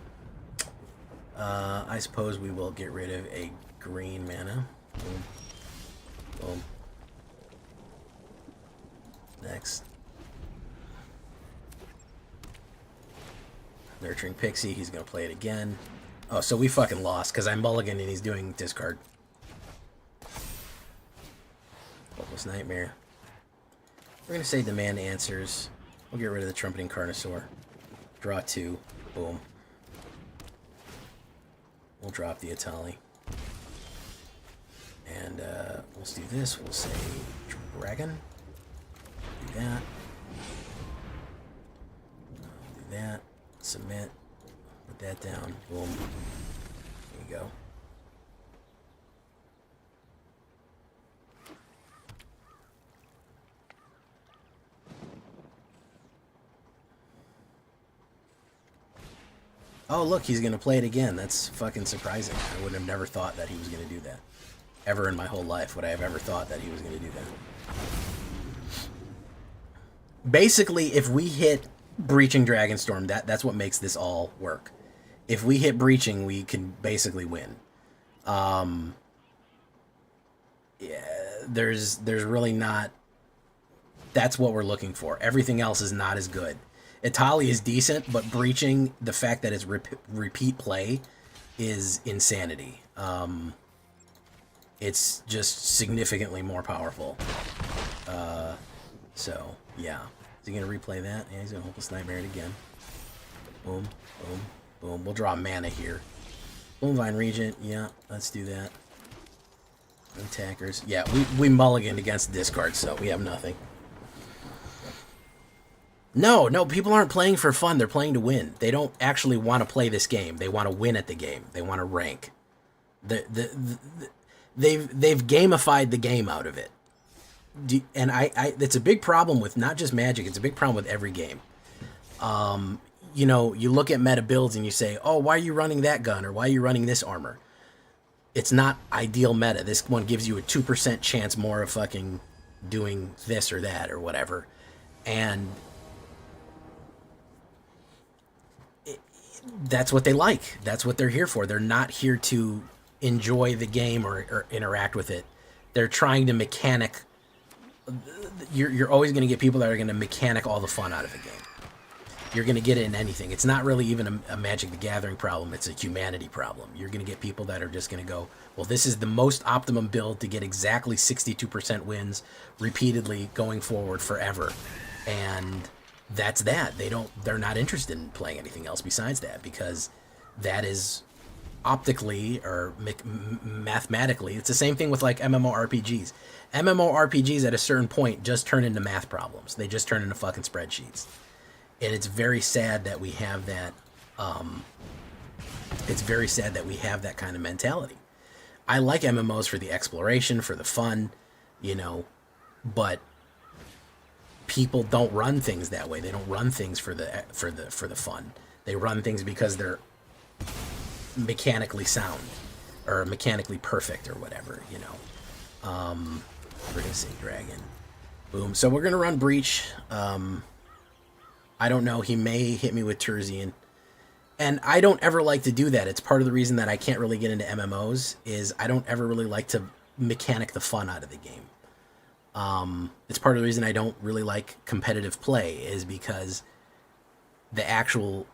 I suppose we will get rid of a green mana. Boom. Boom. Next. Nurturing Pixie, he's going to play it again. Oh, so we fucking lost, because I mulligan and he's doing discard. Hopeless Nightmare. We're going to say Demand Answers. We'll get rid of the Trumpeting Carnosaur. Draw 2. Boom. We'll drop the Atali. And we'll do this. We'll say Dragon. Do that. Do that. Submit. Put that down. Boom. There you go. Oh, look, he's going to play it again. That's fucking surprising. I would have never thought that he was going to do that. Ever in my whole life would I have ever thought that he was going to do that. Basically, if we hit Breaching Dragonstorm, that's what makes this all work. If we hit Breaching, we can basically win. Yeah, there's really not... That's what we're looking for. Everything else is not as good. Itali is decent, but Breaching, the fact that it's repeat play is insanity. It's just significantly more powerful. So, yeah. Is he going to replay that? Yeah, he's going to Hopeless Nightmare it again. Boom, boom, boom. We'll draw mana here. Boomvine Regent, yeah, let's do that. Attackers. Yeah, we mulliganed against the discard, so we have nothing. No, people aren't playing for fun. They're playing to win. They don't actually want to play this game. They want to win at the game. They want to rank. They've gamified the game out of it. And it's a big problem with not just Magic. It's a big problem with every game. You know, you look at meta builds and you say, oh, why are you running that gun? Or why are you running this armor? It's not ideal meta. This one gives you a 2% chance more of fucking doing this or that or whatever. And that's what they like. That's what they're here for. They're not here to enjoy the game or interact with it. They're trying to mechanic. You're always going to get people that are going to mechanic all the fun out of the game. You're going to get it in anything. It's not really even a Magic the Gathering problem. It's a humanity problem. You're going to get people that are just going to go, well, this is the most optimum build to get exactly 62% wins repeatedly going forward forever. And that's that. They're not interested in playing anything else besides that, because that is optically or mathematically, it's the same thing with like MMORPGs. MMORPGs at a certain point just turn into math problems. They just turn into fucking spreadsheets. And it's very sad that we have that It's very sad that we have that kind of mentality. I like MMOs for the exploration, for the fun, you know, but people don't run things that way. They don't run things for the fun. They run things because they're mechanically sound or mechanically perfect or whatever, you know. We're gonna say dragon. Boom. So we're gonna run breach. I don't know. He may hit me with Terzian. And I don't ever like to do that. It's part of the reason that I can't really get into MMOs is I don't ever really like to mechanic the fun out of the game. It's part of the reason I don't really like competitive play is because the actual,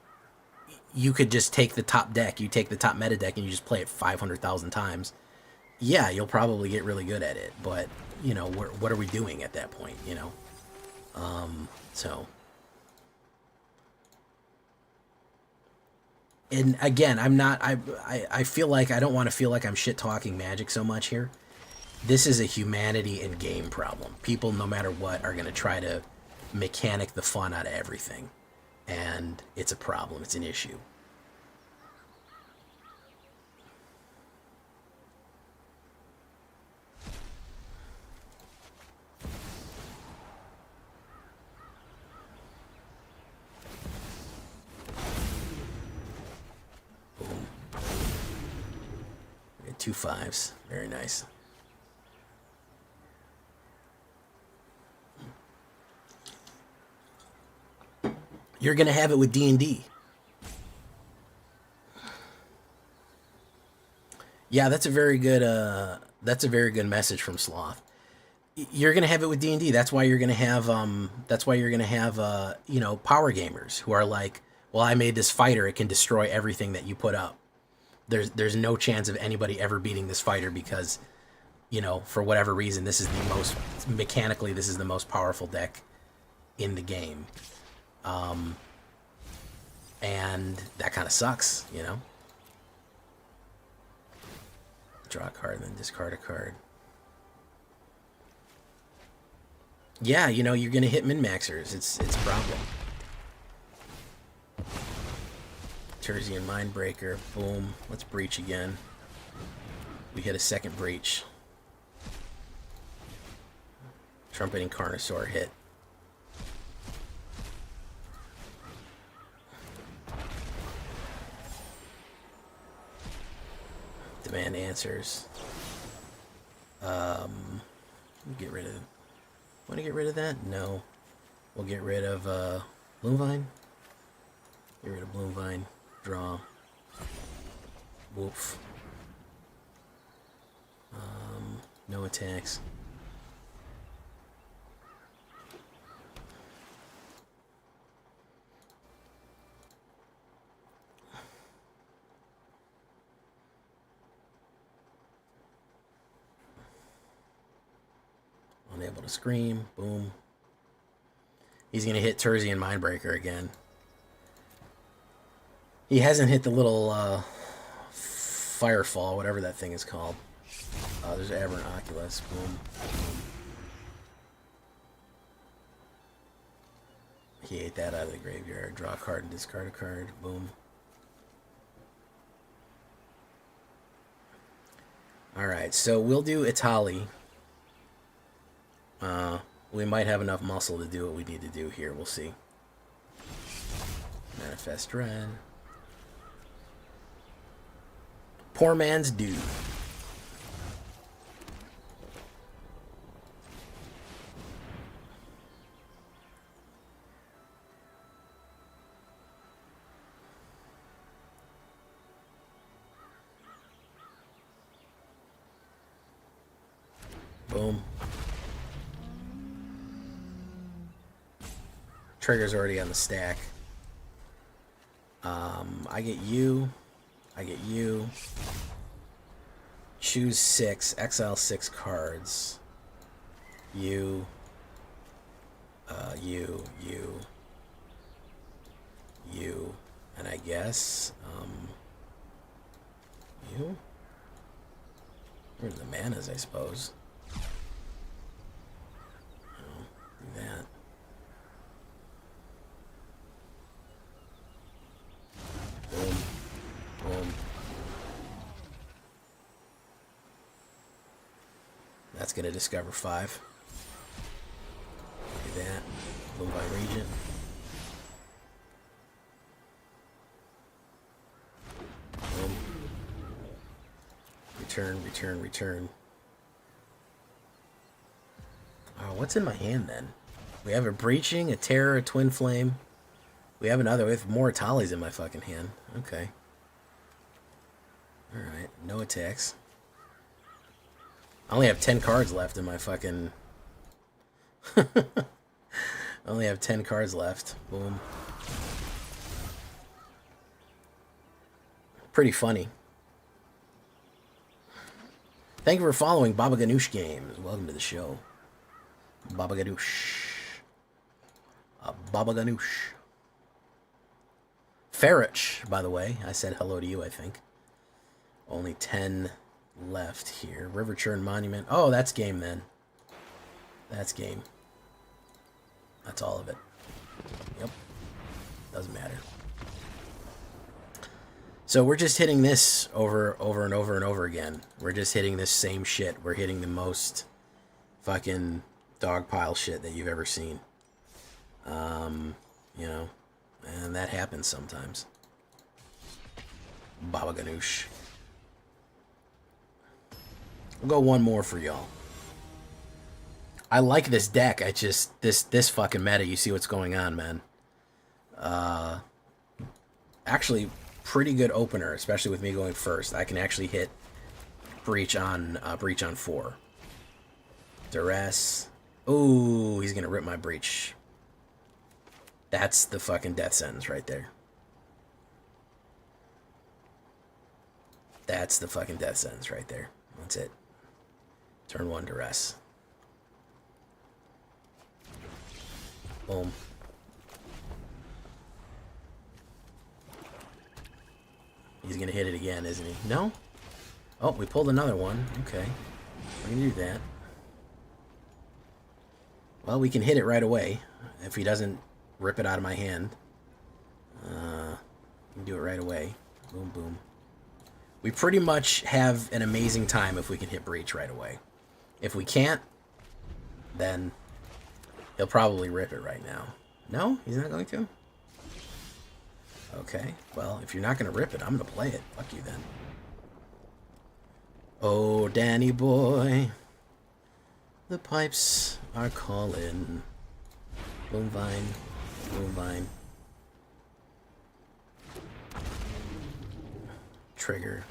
you could just take the top deck, you take the top meta deck and you just play it 500,000 times. Yeah, you'll probably get really good at it, but you know, what are we doing at that point, you know? So. And again, I feel like I don't want to feel like I'm shit talking Magic so much here. This is a humanity and game problem. People, no matter what, are going to try to mechanic the fun out of everything. And it's a problem. It's an issue. Boom. We got 2 5s. Very nice. You're going to have it with D&D. Yeah, that's a very good message from Sloth. You're going to have it with D&D. That's why you're going to have you know, power gamers who are like, "Well, I made this fighter, it can destroy everything that you put up." There's no chance of anybody ever beating this fighter because, you know, for whatever reason, this is the most mechanically this is the most powerful deck in the game. And that kind of sucks, you know? Draw a card and then discard a card. Yeah, you know, you're going to hit min-maxers. It's a problem. Terzian Mindbreaker. Boom. Let's breach again. We hit a second breach. Trumpeting Carnosaur hit. Demand answers. Get rid of. Want to get rid of that? No. We'll get rid of Bloomvine. Get rid of Bloomvine. Draw. Woof. No attacks. Unable to scream. Boom. He's going to hit Terzian Mindbreaker again. He hasn't hit the little Firefall, whatever that thing is called. There's Aberrant Oculus. Boom. He ate that out of the graveyard. Draw a card and discard a card. Boom. Alright, so we'll do Itali. We might have enough muscle to do what we need to do here. We'll see. Manifest Dread. Poor man's dude. Boom. Trigger's already on the stack. I get you. I get you. Choose 6. Exile 6 cards. You. You. And I guess, you? Where's the manas, I suppose? Oh, do that. Boom. Boom. That's going to discover 5. Look at that. Move by Regent. Boom. Return, return, return. Oh, what's in my hand then? We have a Breaching, a Terror, a Twin Flame. We have another with more Tallies in my fucking hand. Okay. Alright, no attacks. I only have 10 cards left in my fucking... I only have 10 cards left. Boom. Pretty funny. Thank you for following Baba Ganoush Games. Welcome to the show. Baba Ganoush. Baba Ganoush. Ferrich, by the way. I said hello to you, I think. Only 10 left here. River Churn Monument. Oh, that's game then. That's game. That's all of it. Yep. Doesn't matter. So we're just hitting this over and over and over again. We're just hitting this same shit. We're hitting the most fucking dogpile shit that you've ever seen. You know, and that happens sometimes. Baba Ganoush. We'll go one more for y'all. I like this deck. I just this fucking meta. You see what's going on, man. Actually, pretty good opener, especially with me going first. I can actually hit breach on 4. Duress. Ooh, he's gonna rip my breach. That's the fucking death sentence right there. That's the fucking death sentence right there. That's it. Turn 1 Duress. Boom. He's gonna hit it again, isn't he? No? Oh, we pulled another one. Okay. We're gonna do that. Well, we can hit it right away. If he doesn't rip it out of my hand. We can do it right away. Boom, boom. We pretty much have an amazing time if we can hit breach right away. If we can't, then he'll probably rip it right now. No? He's not going to? Okay. Well, if you're not going to rip it, I'm going to play it. Fuck you then. Oh, Danny boy. The pipes are calling. Boom vine. Boom vine. Trigger.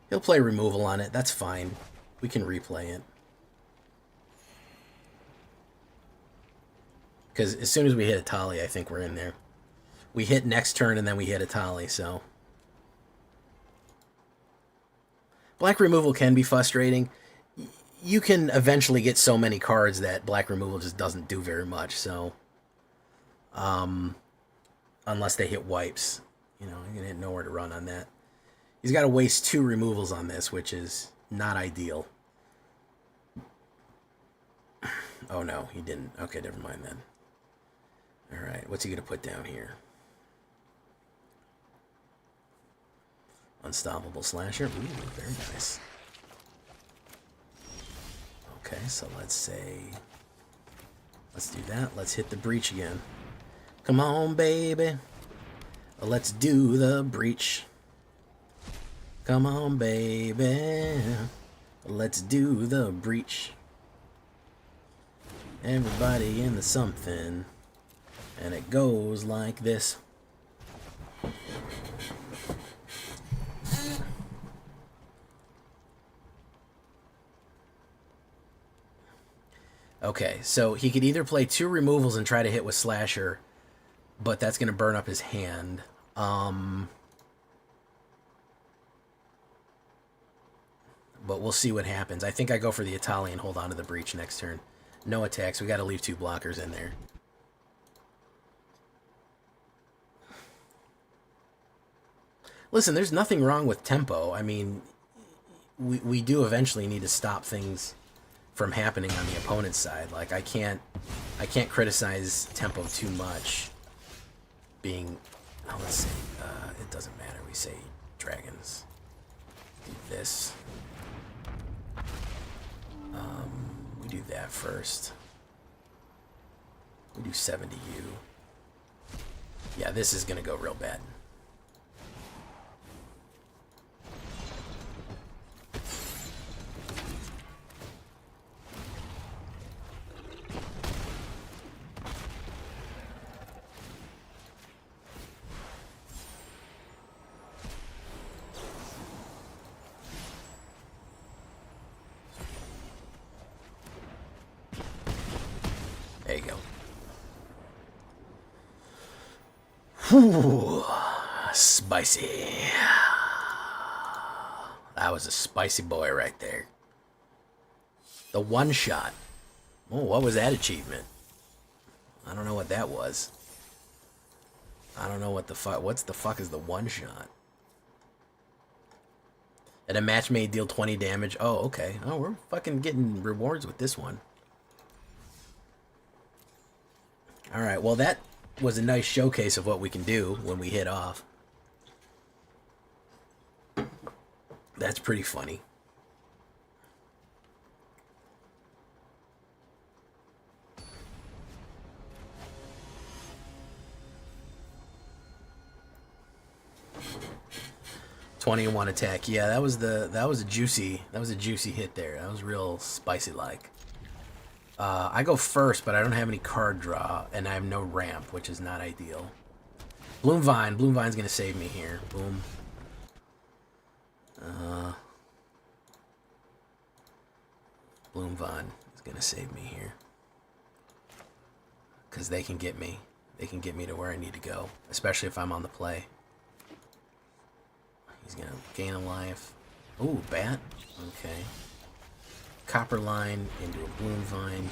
He'll play removal on it. That's fine. We can replay it. Because as soon as we hit a tally, I think we're in there. We hit next turn and then we hit a tally, so. Black removal can be frustrating. You can eventually get so many cards that black removal just doesn't do very much, so. Unless they hit wipes. You know, you're going to hit nowhere to run on that. He's got to waste 2 removals on this, which is not ideal. Oh, no, he didn't. Okay, never mind then. Alright, what's he going to put down here? Unstoppable Slasher. Ooh, very nice. Okay, so let's say... Let's do that. Let's hit the breach again. Come on, baby. Let's do the breach. Come on, baby. Let's do the breach. Everybody in the something. And it goes like this. Okay, so he could either play 2 removals and try to hit with Slasher, but that's going to burn up his hand. But we'll see what happens. I think I go for the Italian, hold on to the breach next turn. No attacks. We got to leave 2 blockers in there. Listen, there's nothing wrong with tempo. I mean, we do eventually need to stop things from happening on the opponent's side. Like, I can't criticize tempo too much. Being, oh, let's see, it doesn't matter. We say dragons. Do this. do that first. We do 70U. Yeah, this is gonna go real bad. There you go. Whew, spicy. That was a spicy boy right there. The one shot. Oh, what was that achievement? I don't know what that was. I don't know what the fuck. What's the fuck is the one shot? And a match may deal 20 damage. Oh, okay. Oh, we're fucking getting rewards with this one. Alright, well that was a nice showcase of what we can do when we hit off. That's pretty funny. (20-1) attack. Yeah, that was a juicy hit there. That was real spicy like. I go first, but I don't have any card draw, and I have no ramp, which is not ideal. Bloom Vine. Bloom Vine's gonna save me here. Boom. Bloom Vine is gonna save me here. Because they can get me. They can get me to where I need to go, especially if I'm on the play. He's gonna gain a life. Ooh, bat. Okay. Copper Line into a Bloom Vine.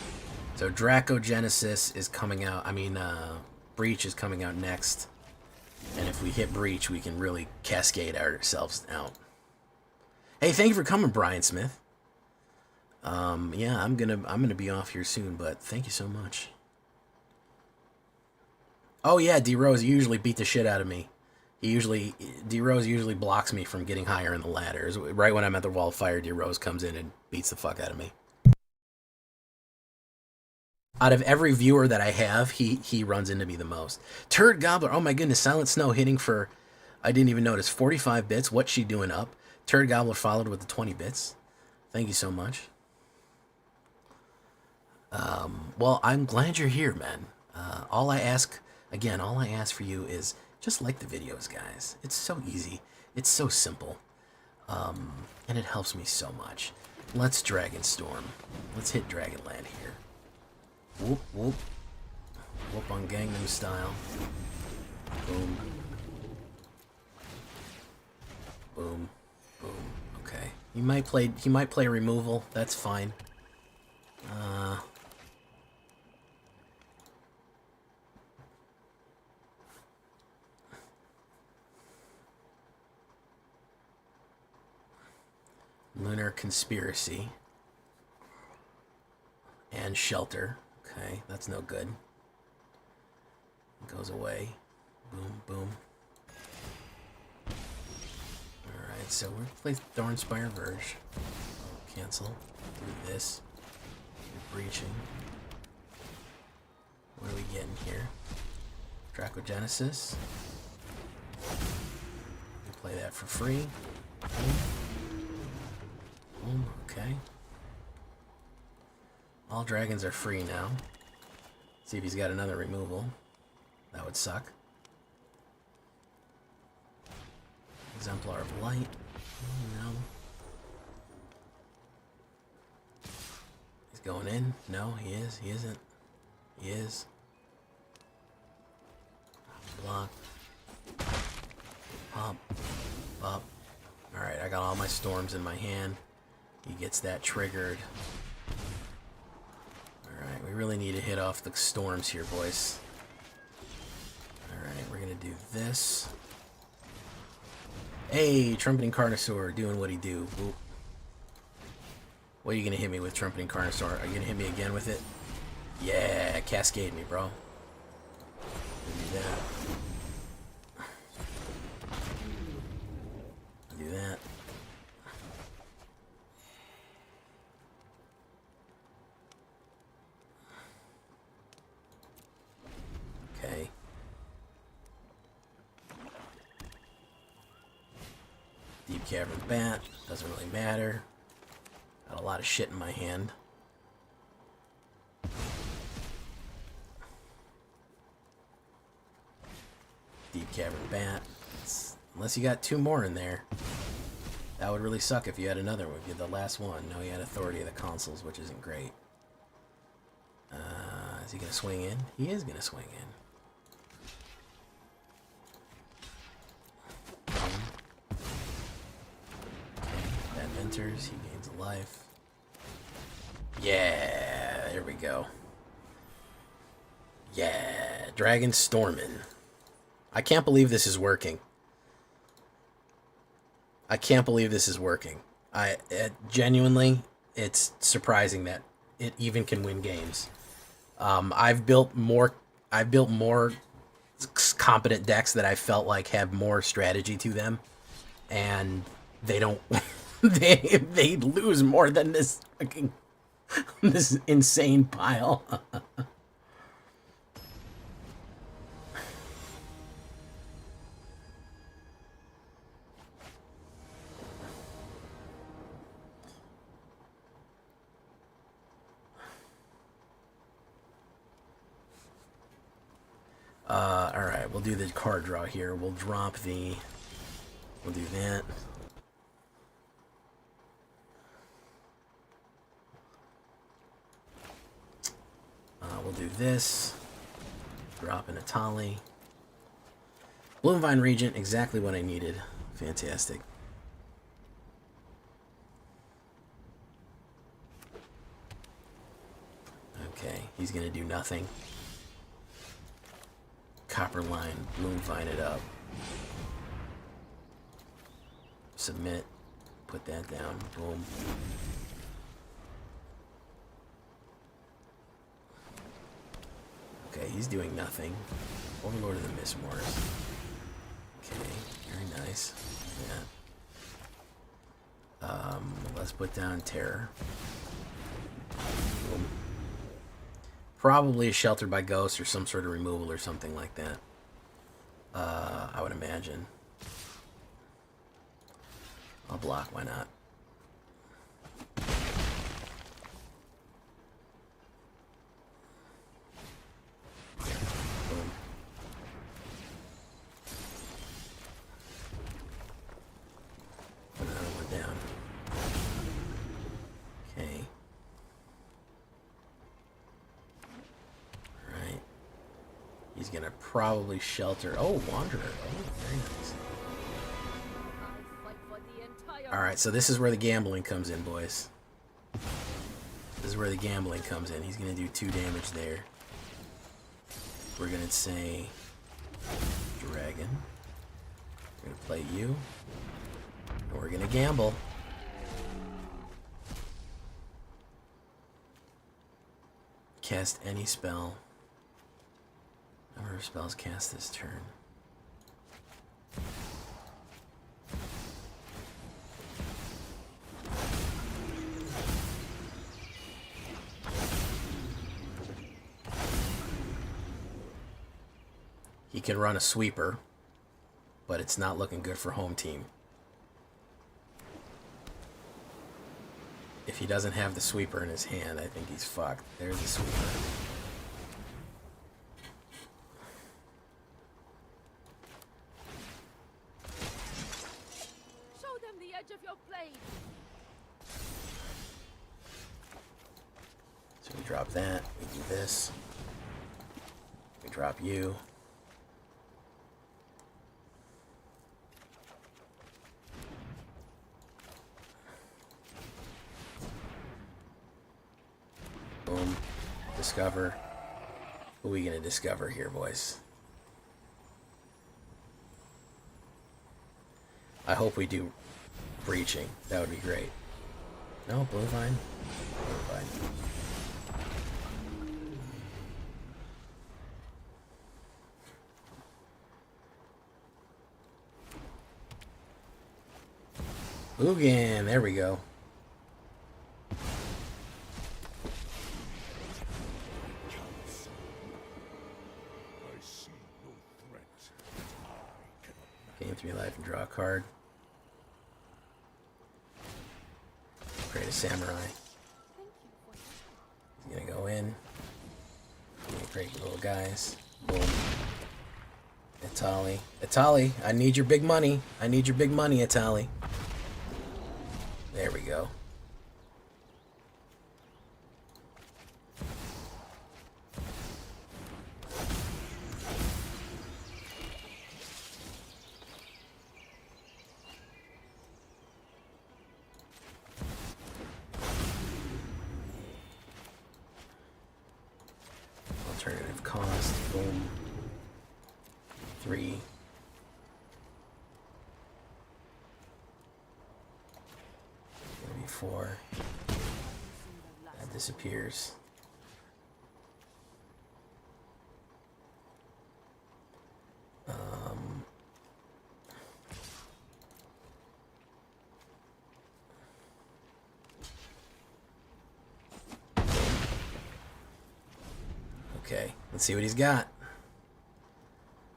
So Dracogenesis is coming out. I mean, Breach is coming out next. And if we hit Breach, we can really cascade ourselves out. Hey, thank you for coming, Brian Smith. Yeah, I'm gonna be off here soon, but thank you so much. Oh yeah, D Rose usually beat the shit out of me. D Rose usually blocks me from getting higher in the ladders. Right when I'm at the wall of fire, D Rose comes in and beats the fuck out of me. Out of every viewer that I have, he runs into me the most. Turd Gobbler, oh my goodness, Silent Snow hitting for, I didn't even notice, 45 bits. What's she doing up? Turd Gobbler followed with the 20 bits. Thank you so much. Well, I'm glad you're here, man. All I ask for you is just like the videos, guys. It's so easy. It's so simple. And it helps me so much. Let's Dragonstorm. Let's hit Dragonland here. Whoop, whoop. Whoop on Gangnam Style. Boom. Boom. Boom. Okay. He might play removal. That's fine. Lunar Conspiracy. And Shelter. Okay, that's no good. It goes away. Boom, boom. Alright, so we're going to play Thornspire Verge. Cancel. Do this. We're breaching. What are we getting here? Dracogenesis. We play that for free. Boom. Boom, okay. All dragons are free now. See if he's got another removal. That would suck. Exemplar of Light. No. He's going in. No, he is. He isn't. He is. Block. Pop. Pop. Alright, I got all my storms in my hand. He gets that triggered. Alright, we really need to hit off the storms here, boys. Alright, we're gonna do this. Hey, Trumpeting Carnosaur doing what he do. Ooh. What are you gonna hit me with, Trumpeting Carnosaur? Are you gonna hit me again with it? Yeah, cascade me, bro. Do that. Do that. Cavern Bat. Doesn't really matter. Got a lot of shit in my hand. Deep Cavern Bat. Unless you got 2 more in there. That would really suck if you had another one. If you had the last one. No, you had Authority of the Consuls, which isn't great. Is he going to swing in? He is going to swing in. Okay, that enters. He gains a life. Yeah, there we go. Yeah, DRAGONSTORM. I can't believe this is working. I can't believe this is working. Genuinely, it's surprising that it even can win games. I've built more competent decks that I felt like have more strategy to them, and they don't. they lose more than this fucking this insane pile. Alright, we'll do the card draw here. We'll drop the... We'll do that. We'll do this. Drop in a Tali. Bloomvine Regent, exactly what I needed. Fantastic. Okay, he's gonna do nothing. Copper line, Bloomvine it up. Submit. Put that down. Boom. Okay, he's doing nothing. Overlord of the Mistmores. Okay, very nice. Yeah. Let's put down Terror. Boom. Probably sheltered by ghosts or some sort of removal or something like that. I would imagine. I'll block, why not? Boom. Put another one down. Okay. Alright. He's gonna probably shelter. Oh, Wanderer. Oh, very nice. Alright, so this is where the gambling comes in, boys. This is where the gambling comes in. He's going to do 2 damage there. We're going to say Dragon. We're going to play you. And we're going to gamble. Cast any spell. Number of spells cast this turn. He can run a sweeper, but it's not looking good for home team. If he doesn't have the sweeper in his hand, I think he's fucked. There's the sweeper. Show them the edge of your blade. So we drop that, we do this. We drop you. Boom. Discover. Who are we gonna discover here, boys? I hope we do breaching. That would be great. No, Bluevine? Bluevine. Ugin, there we go. Gain 3 life and draw a card. Create a samurai. He's gonna go in. He's gonna create little guys. Boom. Itali. Itali, I need your big money. I need your big money, Itali. There we go. Alternative cost. Boom. 3. Maybe 4. That disappears. Okay, let's see what he's got.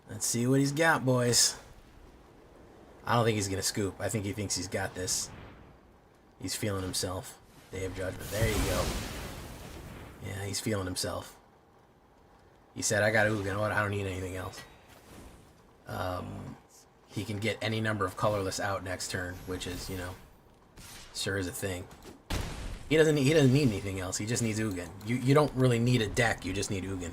Let's see what he's got, boys. I don't think he's gonna scoop. I think he thinks he's got this. He's feeling himself. Day of Judgment. There you go. Yeah, he's feeling himself. He said, I got Ugin. You know what? I don't need anything else. He can get any number of colorless out next turn, which is, you know, sure is a thing. He doesn't need anything else. He just needs Ugin. You don't really need a deck. You just need Ugin.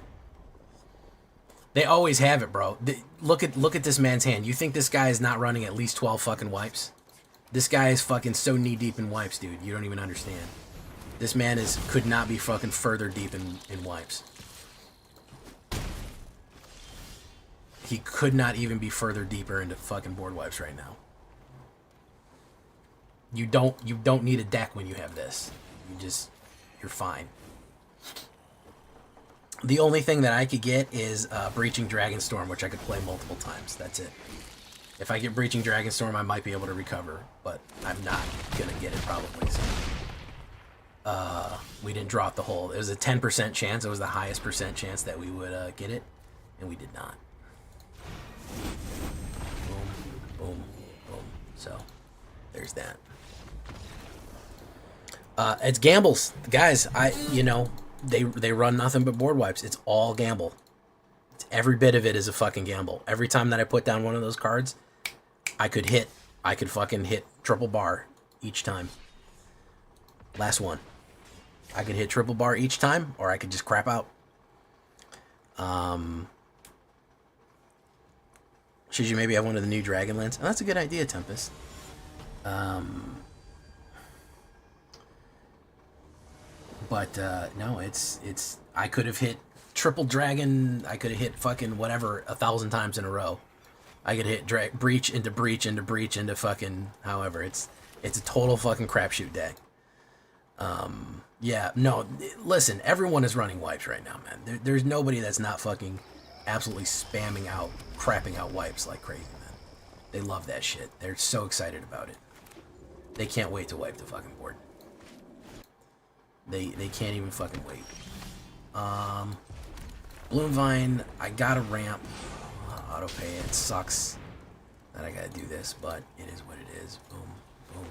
They always have it, bro. Look at this man's hand. You think this guy is not running at least 12 fucking wipes? This guy is fucking so knee deep in wipes, dude. You don't even understand. This man could not be fucking further deep in wipes. He could not even be further deeper into fucking board wipes right now. You don't need a deck when you have this. You're fine. The only thing that I could get is Breaching Dragonstorm, which I could play multiple times. That's it. If I get Breaching Dragonstorm, I might be able to recover, but I'm not gonna get it probably. So. We didn't drop the hole. It was a 10% chance. It was the highest percent chance that we would get it, and we did not. Boom, boom, boom. So, there's that. It's gambles, guys. They run nothing but board wipes. It's all gamble. Every bit of it is a fucking gamble. Every time that I put down one of those cards, I could fucking hit triple bar each time. Last one. I could hit triple bar each time, or I could just crap out. Should you maybe have one of the new Dragonlance? Oh, that's a good idea, Tempest. But no, it's I could have hit triple dragon. I could have hit fucking whatever 1,000 times in a row. I could hit breach into breach into breach into fucking however. It's a total fucking crapshoot deck. Yeah, no, listen, everyone is running wipes right now, man. There's nobody that's not fucking absolutely spamming out, crapping out wipes like crazy, man. They love that shit. They're so excited about it. They can't wait to wipe the fucking board. They can't even fucking wait. Bloomvine, I gotta ramp. Auto pay, it sucks that I gotta do this, but it is what it is. Boom, boom.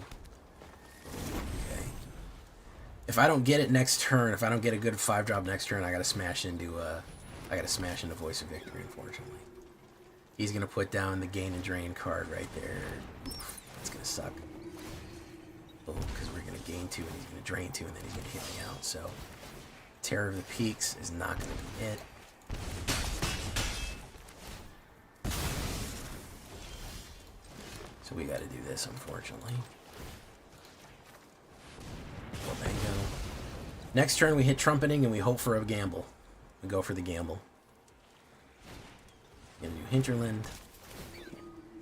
Okay. If I don't get it next turn, if I don't get a good 5-drop next turn, I gotta smash into Voice of Victory, unfortunately. He's gonna put down the gain and drain card right there. Oof, that's gonna suck. Because we're going to gain 2 and he's going to drain 2 and then he's going to hit me out. So, Terror of the Peaks is not going to be it. So we got to do this, unfortunately. Well, mango. Next turn we hit Trumpeting and we hope for a gamble. We go for the gamble. Gonna do Hinterland.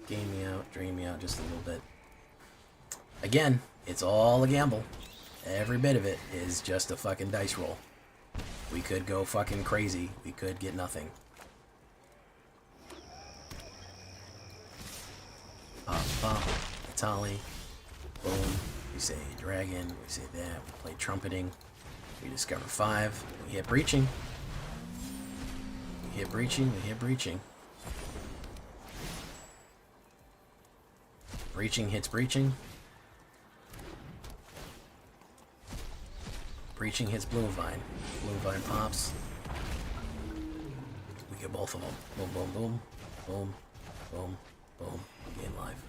Gain me out, drain me out just a little bit. Again, it's all a gamble. Every bit of it is just a fucking dice roll. We could go fucking crazy. We could get nothing. Itali. Boom. We say dragon. We say that. We play trumpeting. We discover 5. We hit breaching. We hit breaching. We hit breaching. Breaching hits breaching. Breaching hits Bloomvine. Bloomvine pops. We get both of them. Boom, boom, boom. Boom, boom, boom. Gain life.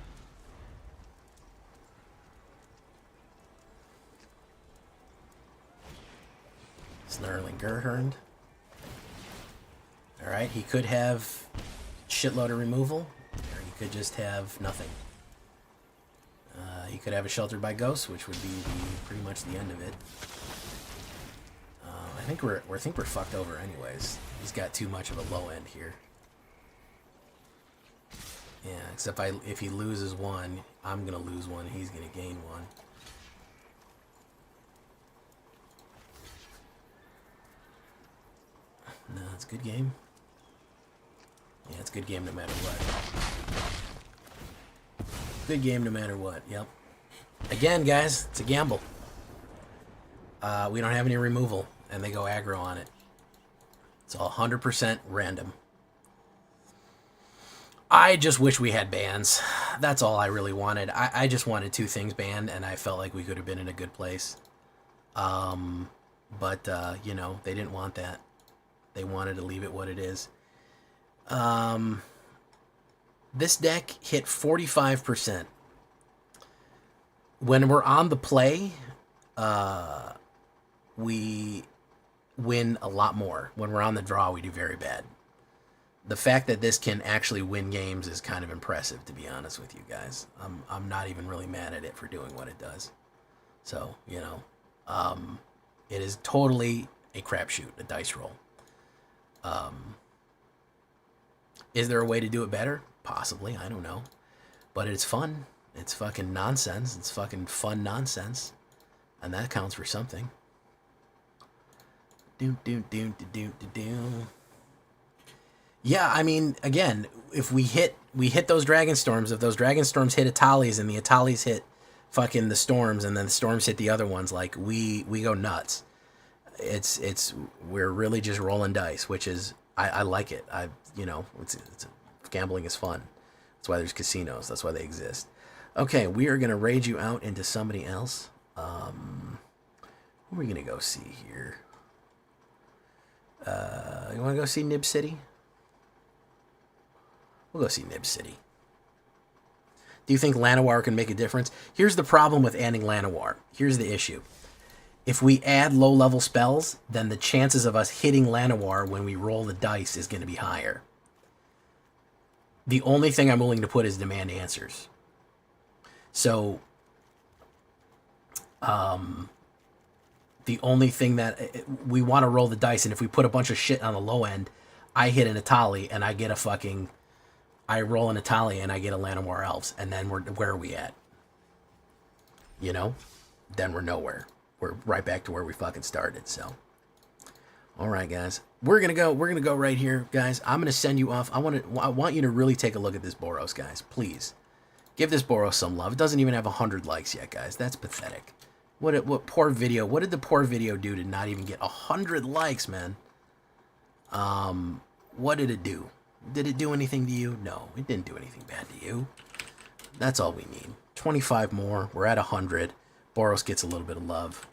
Snarling Gerhund. Alright, he could have shitload of removal, or he could just have nothing. He could have a Sheltered by Ghosts, which would be pretty much the end of it. I think we're fucked over anyways. He's got too much of a low end here. Yeah, except if he loses one, I'm gonna lose one. He's gonna gain one. No, it's a good game. Yeah, it's a good game no matter what. Good game no matter what. Yep. Again, guys, it's a gamble. We don't have any removal, and they go aggro on it. It's all 100% random. I just wish we had bans. That's all I really wanted. I just wanted two things banned, and I felt like we could have been in a good place. But you know, they didn't want that. They wanted to leave it what it is. This deck hit 45%. When we're on the play, we win a lot more. When we're on the draw, we do very bad. The fact that this can actually win games is kind of impressive, to be honest with you guys. I'm not even really mad at it for doing what it does. So, you know, it is totally a crapshoot, a dice roll. Is there a way to do it better? Possibly, I don't know. But it's fun. It's fucking nonsense. It's fucking fun nonsense. And that counts for something. Yeah, I mean, again, if we hit those Dragonstorms, if those Dragonstorms hit Atalis and the Atalis hit fucking the Storms and then the Storms hit the other ones, like, we go nuts. We're really just rolling dice, which is, I like it. You know, gambling is fun. That's why there's casinos. That's why they exist. Okay, we are going to raid you out into somebody else. Who are we going to go see here? You want to go see Nib City? We'll go see Nib City. Do you think Llanowar can make a difference? Here's the problem with adding Llanowar. Here's the issue. If we add low-level spells, then the chances of us hitting Llanowar when we roll the dice is going to be higher. The only thing I'm willing to put is Demand Answers. So, the only thing that we want to roll the dice, and if we put a bunch of shit on the low end, I hit an Atali and I get a fucking, I roll an Atali and I get a Llanowar Elves, and then where are we at? You know? Then we're nowhere. We're right back to where we fucking started, so. All right, guys. We're going to go right here, guys. I'm going to send you off. I want you to really take a look at this Boros, guys. Please. Give this Boros some love. It doesn't even have 100 likes yet, guys. That's pathetic. What poor video. What did the poor video do to not even get 100 likes, man? What did it do? Did it do anything to you? No, it didn't do anything bad to you. That's all we need. 25 more. We're at 100. Boros gets a little bit of love.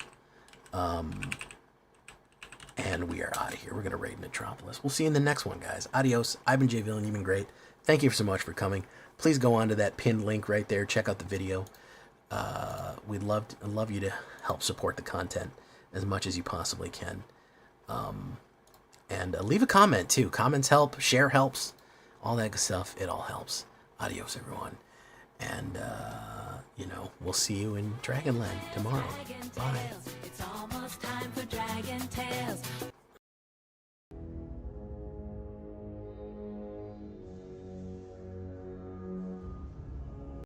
And we are out of here. We're going to raid Metropolis. We'll see you in the next one, guys. Adios. I've been Jay Villainy. You've been great. Thank you so much for coming. Please go on to that pinned link right there. Check out the video. We'd love you to help support the content as much as you possibly can. And leave a comment, too. Comments help. Share helps. All that good stuff. It all helps. Adios, everyone. And, you know, we'll see you in Dragonland tomorrow. Bye. It's almost time for Dragon Tales.